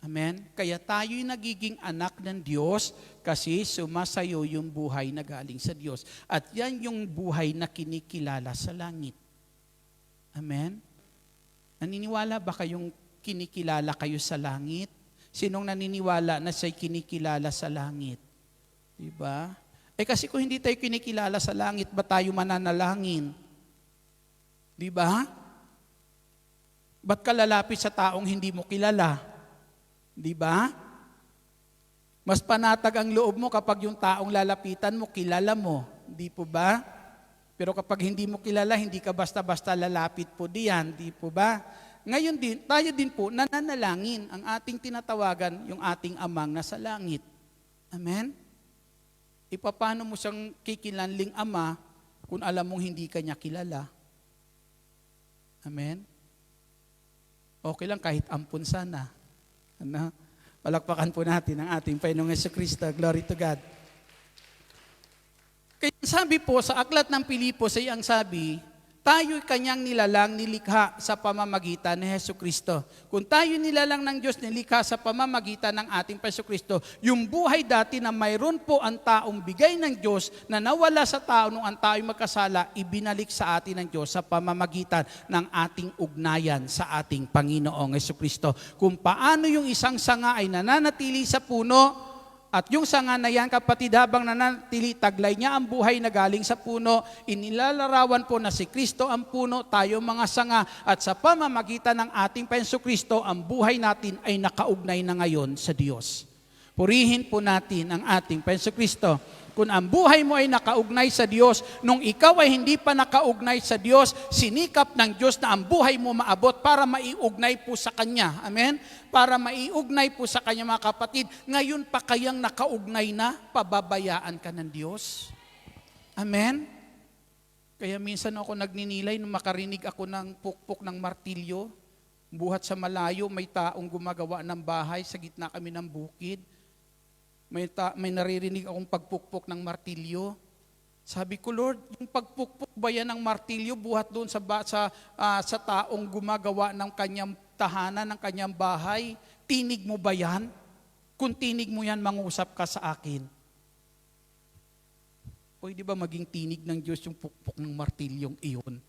Amen? Kaya tayo'y nagiging anak ng Diyos kasi sumasayo yung buhay na galing sa Diyos. At yan yung buhay na kinikilala sa langit. Amen? Naniniwala ba kayong kinikilala kayo sa langit? Sinong naniniwala na siya'y kinikilala sa langit? Diba? Kasi kung hindi tayo kinikilala sa langit, ba tayo mananalangin? Diba? Ba't ka lalapit sa taong hindi mo kilala? Di ba? Mas panatag ang loob mo kapag yung taong lalapitan mo, kilala mo. Di po ba? Pero kapag hindi mo kilala, hindi ka basta-basta lalapit po diyan. Di po ba? Ngayon din, tayo din po nananalangin ang ating tinatawagan, yung ating amang nasa langit. Amen? Paano mo siyang kikilanling ama kung alam mong hindi ka niya kilala? Amen? Okay lang kahit ampun sana. Palakpakan po natin ang ating Panginoong Jesucristo. Glory to God. Kaya sabi po sa aklat ng Pilipos ay ang sabi, tayo'y kanyang nilalang nilikha sa pamamagitan ni Jesucristo. Kung tayo nilalang ng Diyos nilikha sa pamamagitan ng ating Jesucristo, yung buhay dati na mayroon po ang taong bigay ng Diyos na nawala sa tao nung ang tao'y magkasala, ibinalik sa atin ng Diyos sa pamamagitan ng ating ugnayan sa ating Panginoong Jesucristo. Kung paano yung isang sanga ay nananatili sa puno, at yung sanga na yan, kapatid, habang nanatili, taglay niya ang buhay na galing sa puno, inilalarawan po na si Kristo ang puno, tayo mga sanga, at sa pamamagitan ng ating Panginoong Kristo, ang buhay natin ay nakaugnay na ngayon sa Diyos. Purihin po natin ang ating Panginoong Kristo. Kung ang buhay mo ay nakaugnay sa Diyos, nung ikaw ay hindi pa nakaugnay sa Diyos, sinikap ng Diyos na ang buhay mo maabot para maiugnay po sa Kanya. Amen? Para maiugnay po sa Kanya, mga kapatid. Ngayon pa kayang nakaugnay na, pababayaan ka ng Diyos. Amen? Kaya minsan ako nagninilay nung makarinig ako ng pukpok ng martilyo. Buhat sa malayo, may taong gumagawa ng bahay sa gitna kami ng bukid. May naririnig akong pagpukpok ng martilyo. Sabi ko, Lord, yung pagpukpok ba yan ng martilyo buhat doon sa taong gumagawa ng kanyang tahanan, ng kanyang bahay? Tinig mo ba yan? Kung tinig mo yan, mangusap ka sa akin. Pwede ba maging tinig ng Diyos yung pukpok ng martilyong iyon?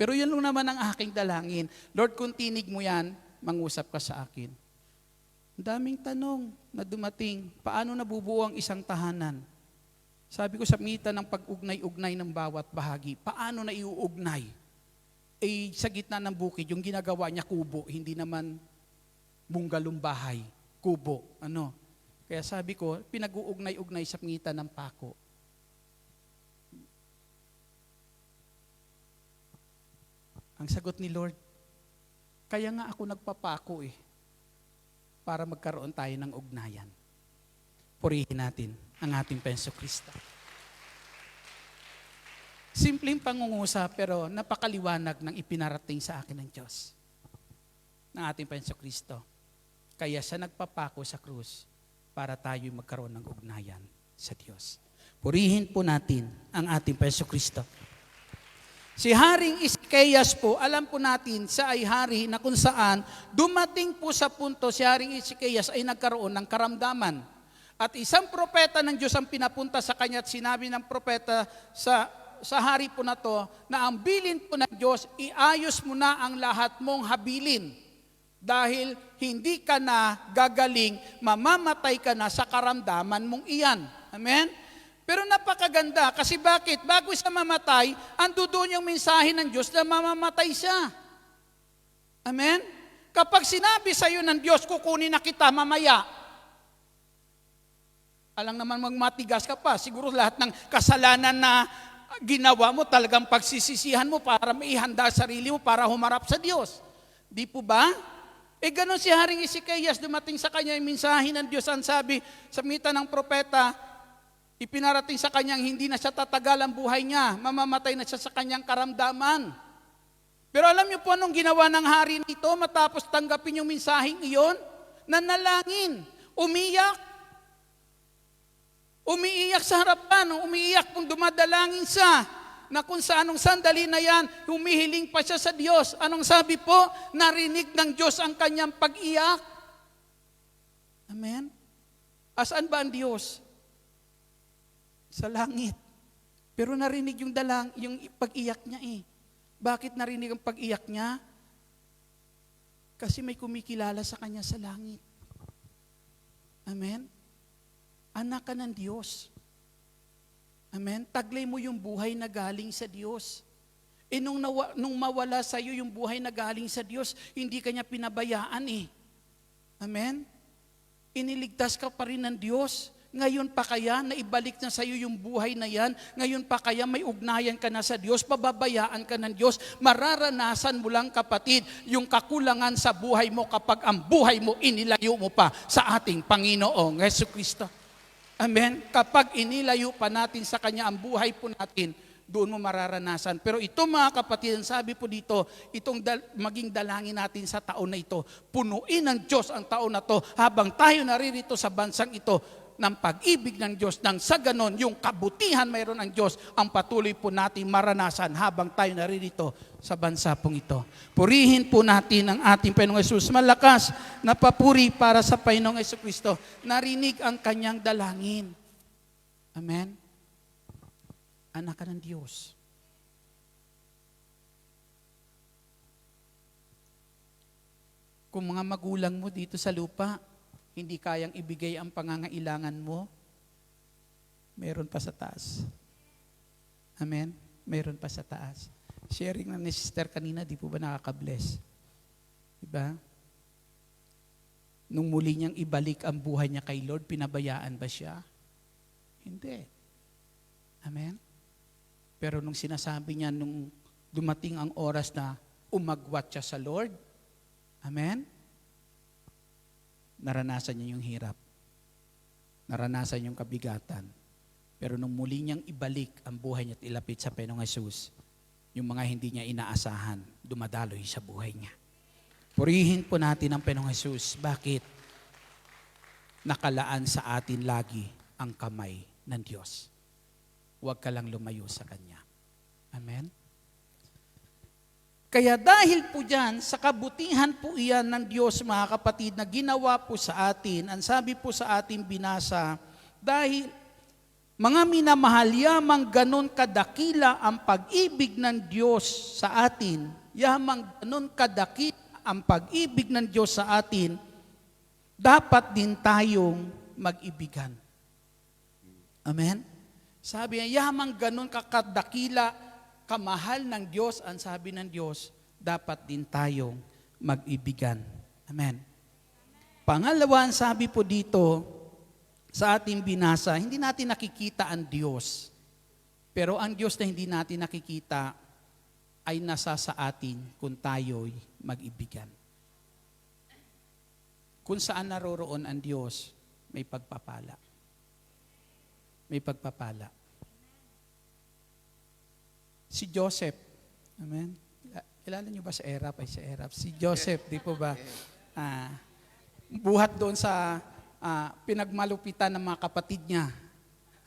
Pero yun lang naman ang aking dalangin. Lord, kung tinig mo yan, mangusap ka sa akin. Ang daming tanong na dumating, paano nabubuo ang isang tahanan? Sabi ko sa mitan ng pag-ugnay-ugnay ng bawat bahagi, paano na iuugnay? sa gitna ng bukid, yung ginagawa niya kubo, hindi naman bunggalong bahay, kubo. Kaya sabi ko, pinag-uugnay-ugnay sa pangitan ng pako. Ang sagot ni Lord, kaya nga ako nagpapako para magkaroon tayo ng ugnayan. Purihin natin ang ating Penso Kristo. Simpleng pangungusap pero napakaliwanag ng ipinarating sa akin ng Diyos, ng ating Penso Kristo. Kaya siya nagpapako sa krus para tayo magkaroon ng ugnayan sa Diyos. Purihin po natin ang ating Penso Kristo. Si Haring Ezekias po, alam po natin, siya ay hari na kung saan dumating po sa punto si Haring Ezekias ay nagkaroon ng karamdaman. At isang propeta ng Diyos ang pinapunta sa kanya at sinabi ng propeta sa hari po na to na ang bilin po ng Diyos, iayos mo na ang lahat mong habilin. Dahil hindi ka na gagaling, mamamatay ka na sa karamdaman mong iyan. Amen? Pero napakaganda kasi bakit? Bago siya mamatay, ando doon yung mensahe ng Diyos na mamamatay siya. Amen? Kapag sinabi sa iyo ng Diyos, kukunin na kita mamaya, alang naman magmatigas ka pa. Siguro lahat ng kasalanan na ginawa mo, talagang pagsisisihan mo para maihanda sarili mo para humarap sa Diyos. Di po ba? Ganon si Haring Ezekias, dumating sa kanya yung mensahe ng Diyos. Ang sabi sa mitan ng propeta, ipinarating sa kanyang hindi na siya tatagal ang buhay niya, mamamatay na siya sa kanyang karamdaman. Pero alam niyo po anong ginawa ng hari nito matapos tanggapin yung mensaheng iyon? Nanalangin, umiiyak sa harapan, umiiyak kung dumadalangin siya, na kung sa anong sandali na yan, humihiling pa siya sa Diyos. Anong sabi po? Narinig ng Diyos ang kanyang pag-iyak. Amen? Asaan ba ang Diyos? Sa langit. Pero narinig yung pag-iyak niya Bakit narinig ang pag-iyak niya? Kasi may kumikilala sa kanya sa langit. Amen? Anak ka ng Diyos. Amen? Taglay mo yung buhay na galing sa Diyos. Nung mawala sa iyo yung buhay na galing sa Diyos, hindi ka niya pinabayaan Amen? Iniligtas ka pa rin ng Diyos. Ngayon pa kaya, naibalik na sa iyo yung buhay na yan? Ngayon pa kaya may ugnayan ka na sa Diyos? Pababayaan ka ng Diyos? Mararanasan mo lang, kapatid, yung kakulangan sa buhay mo kapag ang buhay mo inilayo mo pa sa ating Panginoong Jesucristo. Amen? Kapag inilayo pa natin sa Kanya ang buhay po natin, doon mo mararanasan. Pero ito mga kapatid, sabi po dito, itong maging dalangin natin sa taon na ito, punuin ng Diyos ang taon na to habang tayo naririto sa bansang ito ng pag-ibig ng Diyos, nang sa ganon, yung kabutihan mayroon ng Diyos, ang patuloy po natin maranasan habang tayo naririto sa bansa pong ito. Purihin po natin ang ating Panginoong Hesus. Malakas na papuri para sa Panginoong Jesucristo. Narinig ang kanyang dalangin. Amen? Anak ka ng Diyos. Kung mga magulang mo dito sa lupa, hindi kayang ibigay ang pangangailangan mo, meron pa sa taas. Amen? Meron pa sa taas. Sharing na ni sister kanina, di po ba nakaka-bless? Diba? Nung muli niyang ibalik ang buhay niya kay Lord, pinabayaan ba siya? Hindi. Amen? Pero nung sinasabi niya, nung dumating ang oras na umagwat siya sa Lord, amen? Naranasan niya yung hirap. Naranasan yung kabigatan. Pero nung muli niyang ibalik ang buhay niya at ilapit sa Panginoong Hesus, yung mga hindi niya inaasahan, dumadaloy sa buhay niya. Purihin po natin ang Panginoong Hesus. Bakit? Nakalaan sa atin lagi ang kamay ng Diyos. Huwag ka lang lumayo sa Kanya. Amen? Kaya dahil po dyan, sa kabutihan po iyan ng Diyos, mga kapatid, na ginawa po sa atin, ang sabi po sa ating binasa, dahil mga minamahal, yamang ganon kadakila ang pag-ibig ng Diyos sa atin, yamang ganon kadakila ang pag-ibig ng Diyos sa atin, dapat din tayong mag-ibigan. Amen? Sabi niya, yamang ganon kakadakila kamahal ng Diyos, ang sabi ng Diyos, dapat din tayong mag-ibigan. Amen. Pangalawa, ang sabi po dito, sa ating binasa, hindi natin nakikita ang Diyos. Pero ang Diyos na hindi natin nakikita ay nasa sa atin kung tayo'y mag-ibigan. Kung saan naroroon ang Diyos, may pagpapala. May pagpapala. Si Joseph, amen? Kilala niyo ba sa Erap? Ay, sa Erap. Si Joseph, di po ba? Buhat doon sa pinagmalupitan ng mga kapatid niya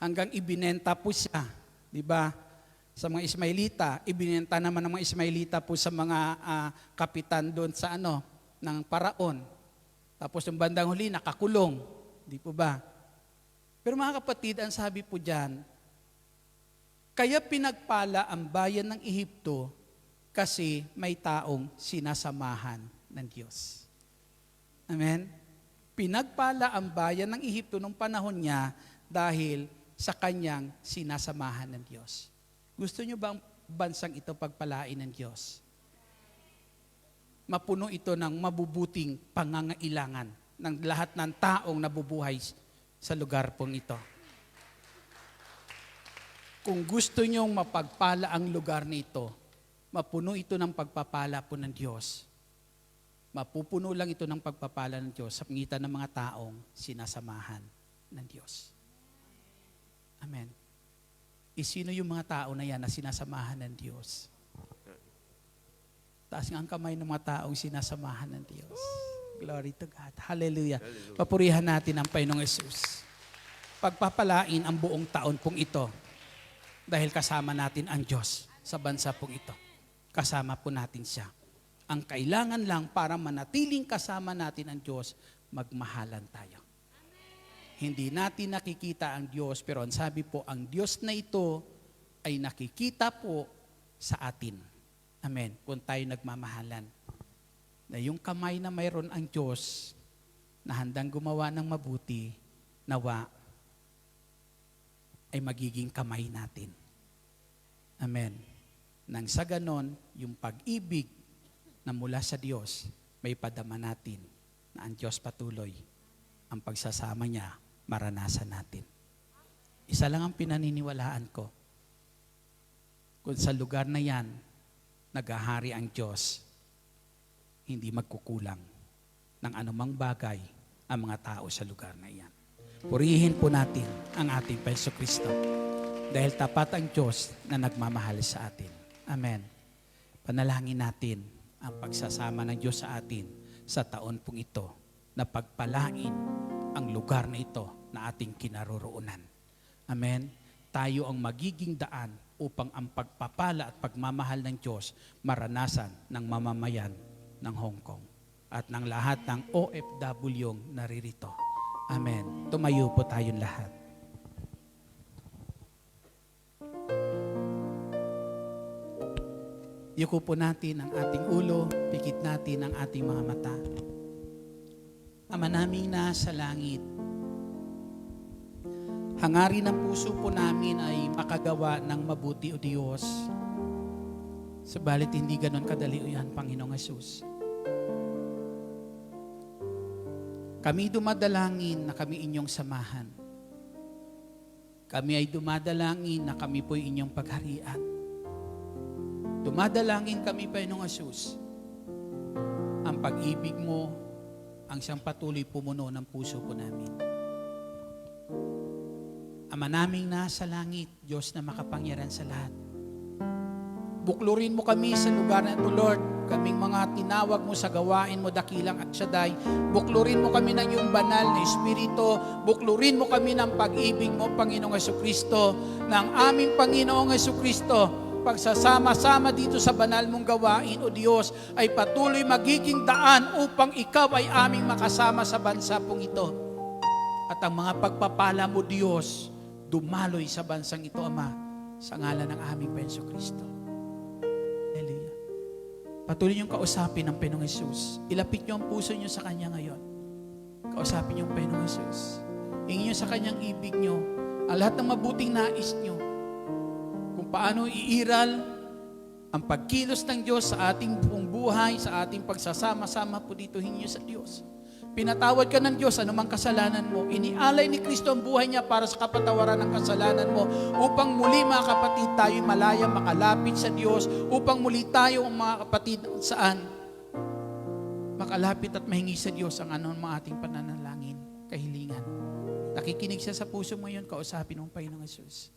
hanggang ibinenta po siya. Di ba? Sa mga Ismailita, ibinenta naman ng mga Ismailita po sa mga kapitan doon sa ng paraon. Tapos yung bandang huli, nakakulong. Di po ba? Pero mga kapatid, ang sabi po dyan, kaya pinagpala ang bayan ng Ehipto kasi may taong sinasamahan ng Diyos. Amen? Pinagpala ang bayan ng Ehipto nung panahon niya dahil sa kanyang sinasamahan ng Diyos. Gusto niyo ba ang bansang ito pagpalain ng Diyos? Mapuno ito ng mabubuting pangangailangan ng lahat ng taong nabubuhay sa lugar pong ito. Kung gusto niyong mapagpala ang lugar nito, mapuno ito ng pagpapala po ng Diyos. Mapupuno lang ito ng pagpapala ng Diyos sa pangitan ng mga taong sinasamahan ng Diyos. Amen. Sino yung mga tao na yan na sinasamahan ng Diyos? Taas nga ang kamay ng mga taong sinasamahan ng Diyos. Glory to God. Hallelujah. Papurihan natin ang Panginoong Hesus. Pagpapalain ang buong taon pong ito dahil kasama natin ang Diyos sa bansa pong ito. Kasama po natin siya. Ang kailangan lang para manatiling kasama natin ang Diyos, magmahalan tayo. Hindi natin nakikita ang Diyos, pero ang sabi po, ang Diyos na ito ay nakikita po sa atin. Amen. Kung tayo nagmamahalan. Na yung kamay na mayroon ang Diyos na handang gumawa ng mabuti, nawa ay magiging kamay natin. Amen. Nang sa ganon, yung pag-ibig na mula sa Diyos, may padama natin na ang Diyos patuloy ang pagsasama niya, maranasan natin. Isa lang ang pinaniniwalaan ko. Kung sa lugar na yan, naghahari ang Diyos, hindi magkukulang ng anumang bagay ang mga tao sa lugar na iyan. Purihin po natin ang ating Panginoong Kristo dahil tapat ang Diyos na nagmamahal sa atin. Amen. Panalangin natin ang pagsasama ng Diyos sa atin sa taon pong ito na pagpalain ang lugar na ito na ating kinaroroonan. Amen. Tayo ang magiging daan upang ang pagpapala at pagmamahal ng Diyos maranasan ng mamamayan ng Hong Kong at ng lahat ng OFW naririto. Amen. Tumayo po tayong lahat. Yuko po natin ang ating ulo, pikit natin ang ating mga mata. Ama naming nasa langit, hangarin ng puso po namin ay makagawa ng mabuti o Diyos. Subalit hindi ganon kadali o yan, Panginoong Hesus. Kami dumadalangin na kami inyong samahan. Kami ay dumadalangin na kami po inyong pagharian. Dumadalangin kami, Panginoong Hesus, ang pag-ibig mo ang siyang patuloy pumuno ng puso po namin. Ama naming nasa langit, Diyos na makapangyarihan sa lahat. Buklurin mo kami sa lugar na ito, Lord. Kaming mga tinawag mo sa gawain mo, dakilang at Shaddai. Buklurin mo kami ng iyong banal na Espiritu. Buklurin mo kami ng pag-ibig mo, Panginoong Jesucristo, ng aming Panginoong Jesucristo. Pagsasama-sama dito sa banal mong gawain, O Diyos, ay patuloy magiging daan upang ikaw ay aming makasama sa bansa pong ito. At ang mga pagpapala mo, Diyos, dumaloy sa bansang ito, Ama, sa ngalan ng aming Panginoong Kristo. Hallelujah. Patuloy niyong kausapin ang Panginoong Hesus. Ilapit niyo ang puso niyo sa Kanya ngayon. Kausapin niyo ang Panginoong Hesus. Hingin niyo sa Kanyang ibig niyo ang lahat ng mabuting nais niyo. Kung paano iiral ang pagkilos ng Diyos sa ating buong buhay, sa ating pagsasama-sama po dito hinyo sa Diyos. Pinatawad ka ng Diyos anumang kasalanan mo. Inialay ni Kristo ang buhay niya para sa kapatawaran ng kasalanan mo upang muli mga kapatid tayo'y malaya makalapit sa Diyos, upang muli tayo mga kapatid saan? Makalapit at mahingi sa Diyos ang mga ating pananalangin, kahilingan. Nakikinig siya sa puso mo yun, kausapin ng Panginoong Hesus.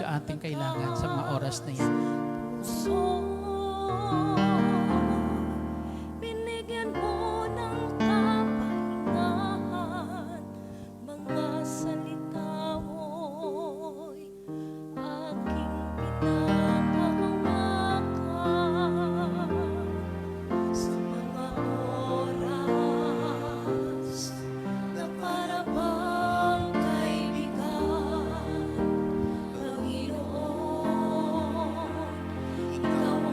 Sa ating kailangan sa mga oras na yan. Binigyan mo ng kapahingahan, mga salita mo'y aking pinangahawakan. Sa mga oras na para bang kaibigan, Panginoon, Ikaw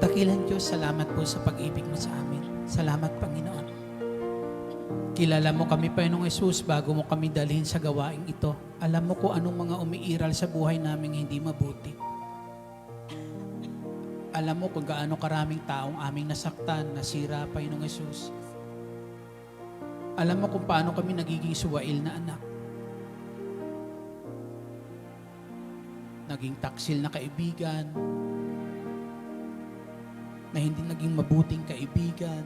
Dakilang Diyos, salamat po sa pag-ibig mo sa amin. Salamat, Panginoon. Kilala mo kami, Panginoong Yesus, bago mo kami dalhin sa gawaing ito. Alam mo kung anong mga umiiral sa buhay namin hindi mabuti. Alam mo kung gaano karaming taong aming nasaktan, nasira, Panginoong Yesus. Alam mo kung paano kami nagiging suwail na anak. Naging taksil na kaibigan, na hindi naging mabuting kaibigan.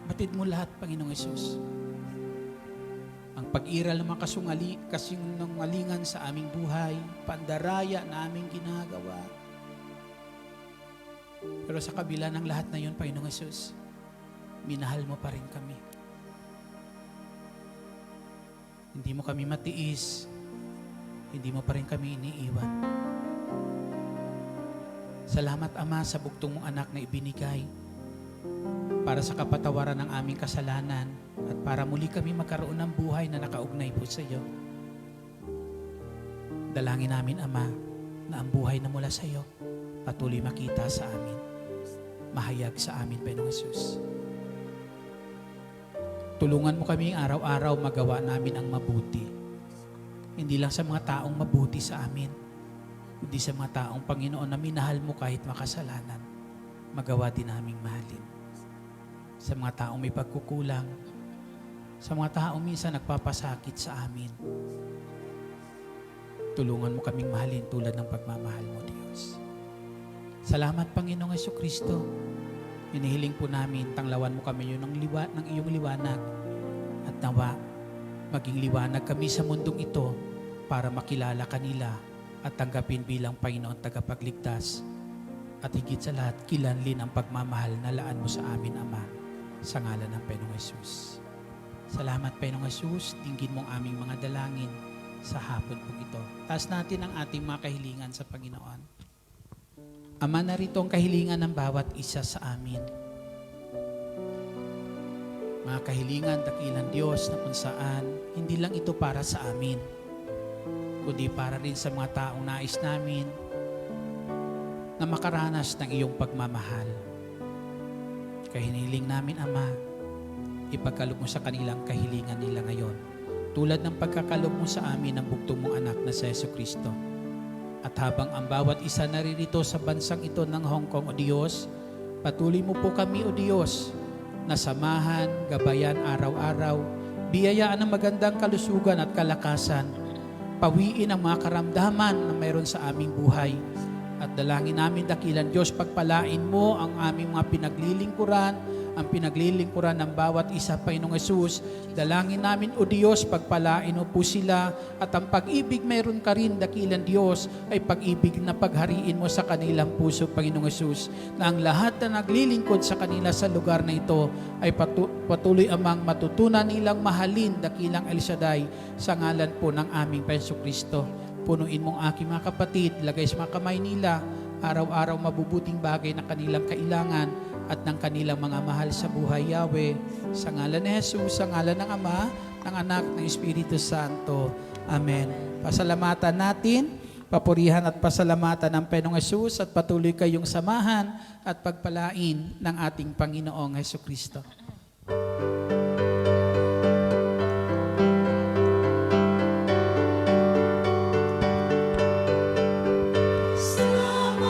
Batid mo lahat, Panginoong Yesus. Ang pag-iral ng mga kasinungalingan sa aming buhay, pandaraya na aming ginagawa. Pero sa kabila ng lahat na yun, Panginoong Yesus, minahal mo pa rin kami. Hindi mo kami matiis, hindi mo pa rin kami iniiwan. Salamat, Ama, sa bugtong mong anak na ibinigay para sa kapatawaran ng aming kasalanan at para muli kami magkaroon ng buhay na nakaugnay po sa iyo. Dalangin namin, Ama, na ang buhay na mula sa iyo patuloy makita sa amin, mahayag sa amin, Panginoong Hesus. Tulungan mo kami araw-araw magawa namin ang mabuti. Hindi lang sa mga taong mabuti sa amin, kundi sa mga taong, Panginoon, na minahal mo kahit makasalanan, magawa din naming mahalin. Sa mga taong may pagkukulang, sa mga taong minsan nagpapasakit sa amin, tulungan mo kaming mahalin tulad ng pagmamahal mo, Diyos. Salamat, Panginoong Jesucristo. Hinihiling po namin, tanglawan mo kami ng iyong liwanag at nawa maging liwanag kami sa mundong ito para makilala kanila at tanggapin bilang Panginoon tagapagligtas. At higit sa lahat, kilanlin ang pagmamahal na laan mo sa amin, Ama, sa ngalan ng Panginoong Hesus. Salamat, Panginoong Hesus. Dinggin mo ang aming mga dalangin sa hapon po ito. Taas natin ang ating mga kahilingan sa Panginoon. Ama, narito ang kahilingan ng bawat isa sa amin. Mga kahilingan, dakilang Diyos, na kung saan hindi lang ito para sa amin, kundi para rin sa mga taong nais namin na makaranas ng iyong pagmamahal. Kahiniling namin, Ama, ipagkaloob mo sa kanilang kahilingan nila ngayon, tulad ng pagkakaloob mo sa amin ng bugtong mong anak na si Jesucristo. At habang ang bawat isa naririto sa bansang ito ng Hong Kong, O Diyos, patuloy mo po kami, O Diyos, na samahan, gabayan araw-araw, biyayaan ng magandang kalusugan at kalakasan, pawiin ang mga karamdaman na mayroon sa aming buhay. At dalangin namin, dakilang Diyos, pagpalain mo ang aming mga pinaglilingkuran, ang pinaglilingkuran ng bawat isa, Panginoong Hesus. Dalangin namin, O Diyos, pagpalain mo po sila at ang pag-ibig mayroon ka rin, dakilang Diyos, ay pag-ibig na paghariin mo sa kanilang puso, Panginoong Hesus, na ang lahat na naglilingkod sa kanila sa lugar na ito ay patuloy amang matutunan nilang mahalin, dakilang El Shaddai, sa ngalan po ng aming Panginoong Kristo. Punuin mong aking mga kapatid, lagay sa mga kamay nila, araw-araw mabubuting bagay na kanilang kailangan at ng kanilang mga mahal sa buhay, Yahweh. Sa ngalan ni Jesus, sa ngalan ng Ama, ng Anak, ng Espiritu Santo. Amen. Pasalamatan natin, papurihan at pasalamatan ng Panginoong Jesus at patuloy kayong samahan at pagpalain ng ating Panginoong Jesucristo. Salamat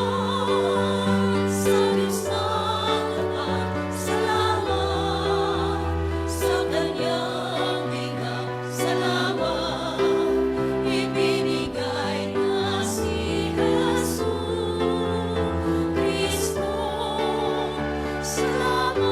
sa Diyos ng lahat, salamat sa Kanyang bigay, salamat ibinigay na si Jesucristo. Salamat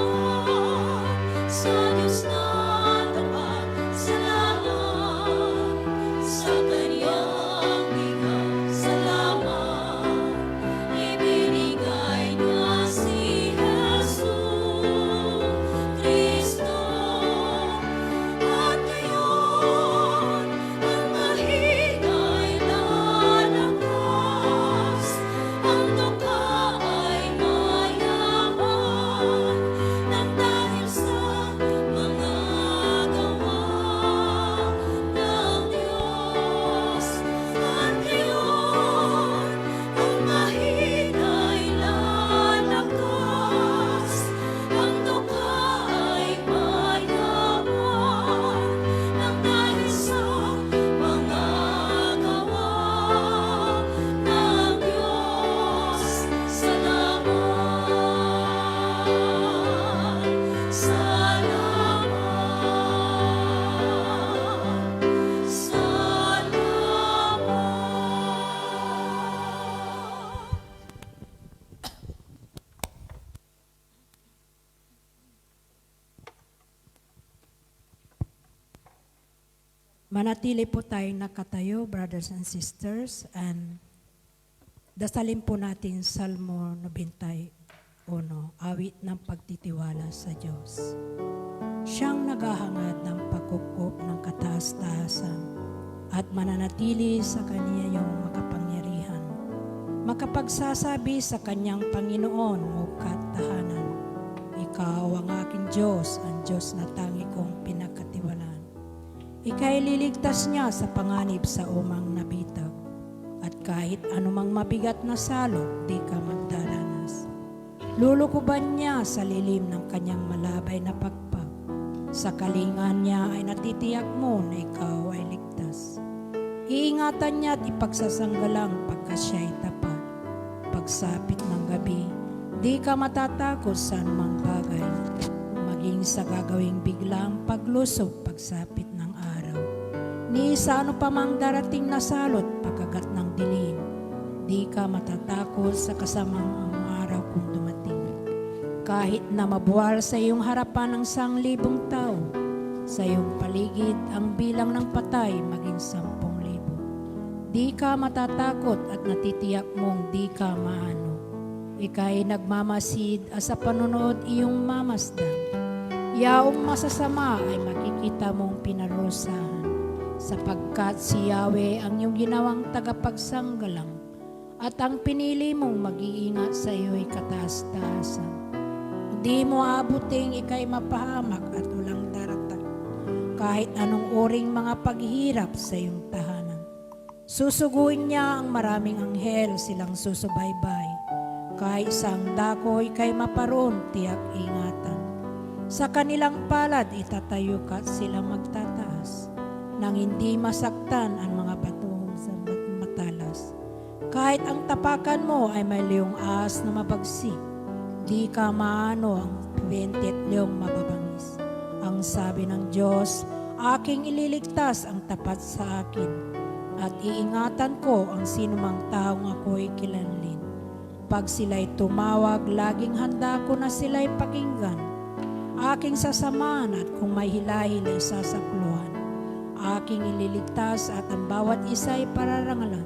Manatili po tayong nakatayo, brothers and sisters, and dasalin po natin Salmo 91, awit ng pagtitiwala sa Diyos. Siyang naghahangad ng pagkukup ng kataas-taasan at mananatili sa Kanya yung makapangyarihan. Makapagsasabi sa Kanyang Panginoon o katahanan, Ikaw ang aking Diyos, ang Diyos na tangi kong pinagkatiwalaan. Ika'y liligtas niya sa panganib sa umang nabitag, at kahit anumang mabigat na salot, di ka magdaranas. Lulukuban niya sa lilim ng kanyang malabay na pagpag. Sa kalingan niya ay natitiyak mo na ikaw ay ligtas. Iingatan niya at ipagsasanggalang pagka siya'y tapat. Pagsapit ng gabi, di ka matatakot sa anumang bagay, maging sa gagawing biglang paglusog pagsapit ng araw. Ni sa ano pa mang darating na salot pagkagat ng dilim, di ka matatakot sa kasamang araw kung dumating. Kahit na mabuwal sa iyong harapan ng 1,000 tao, sa iyong paligid ang bilang ng patay maging 10,000. Di ka matatakot at natitiyak mong di ka maano. Ika'y nagmamasid sa panunood iyong mamasdan. Yaong masasama ay makikita mong pinarusahan, sapagkat si Yahweh ang iyong ginawang tagapagsanggalang at ang pinili mong mag-iingat sa iyo'y kataas-taasan. Hindi mo aabuting ika'y mapahamak at walang darating, kahit anong uring mga paghihirap sa iyong tahanan. Susuguin niya ang maraming anghel, silang susubaybay. Kahit isang dako ika'y maparoon, tiyak ingatan. Sa kanilang palad itatayo ka at silang magtataas, nang hindi masaktan ang mga batong sa matalas. Kahit ang tapakan mo ay may leong ahas na mabagsik, di ka maano ang 20 leong mababangis. Ang sabi ng Diyos, aking ililigtas ang tapat sa akin, at iingatan ko ang sinumang taong ako'y kilanlin. Pag sila'y tumawag, laging handa ko na sila'y pakinggan. Aking sasamahan at kung may hilahil ay sasakluhan. Aking ililigtas at ang bawat isa'y pararangalan.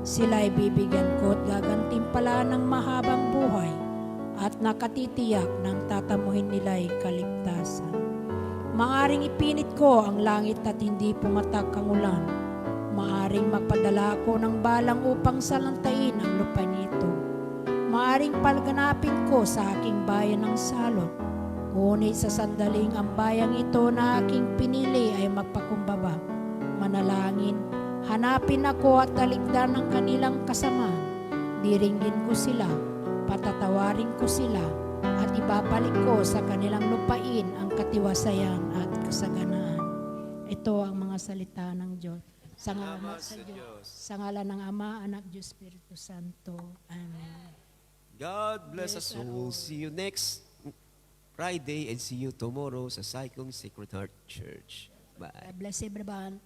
Sila'y bibigyan ko at gagantimpalaan ng mahabang buhay at nakatitiyak ng tatamuhin nila'y kaligtasan. Maaring ipinit ko ang langit at hindi pumatak ang ulan. Maaring magpadala ko ng balang upang salantain ang lupa nito. Maaring palaganapin ko sa aking bayan ng salot. Ngunit sa sandaling ang bayang ito na aking pinili ay magpakumbaba. Manalangin, hanapin ako at talikdan ng kanilang kasamaan. Diringgin ko sila, patatawarin ko sila, at ibabalik ko sa kanilang lupain ang katiwasayan at kasaganaan. Ito ang mga salita ng Diyos. Sa ngalan sa Diyos. Sa ngalan ng Ama, Anak, Diyos, Espiritu Santo. Amen. God bless us all. See you next Friday and see you tomorrow sa Saikong Sacred Heart Church. Bye. God bless everyone.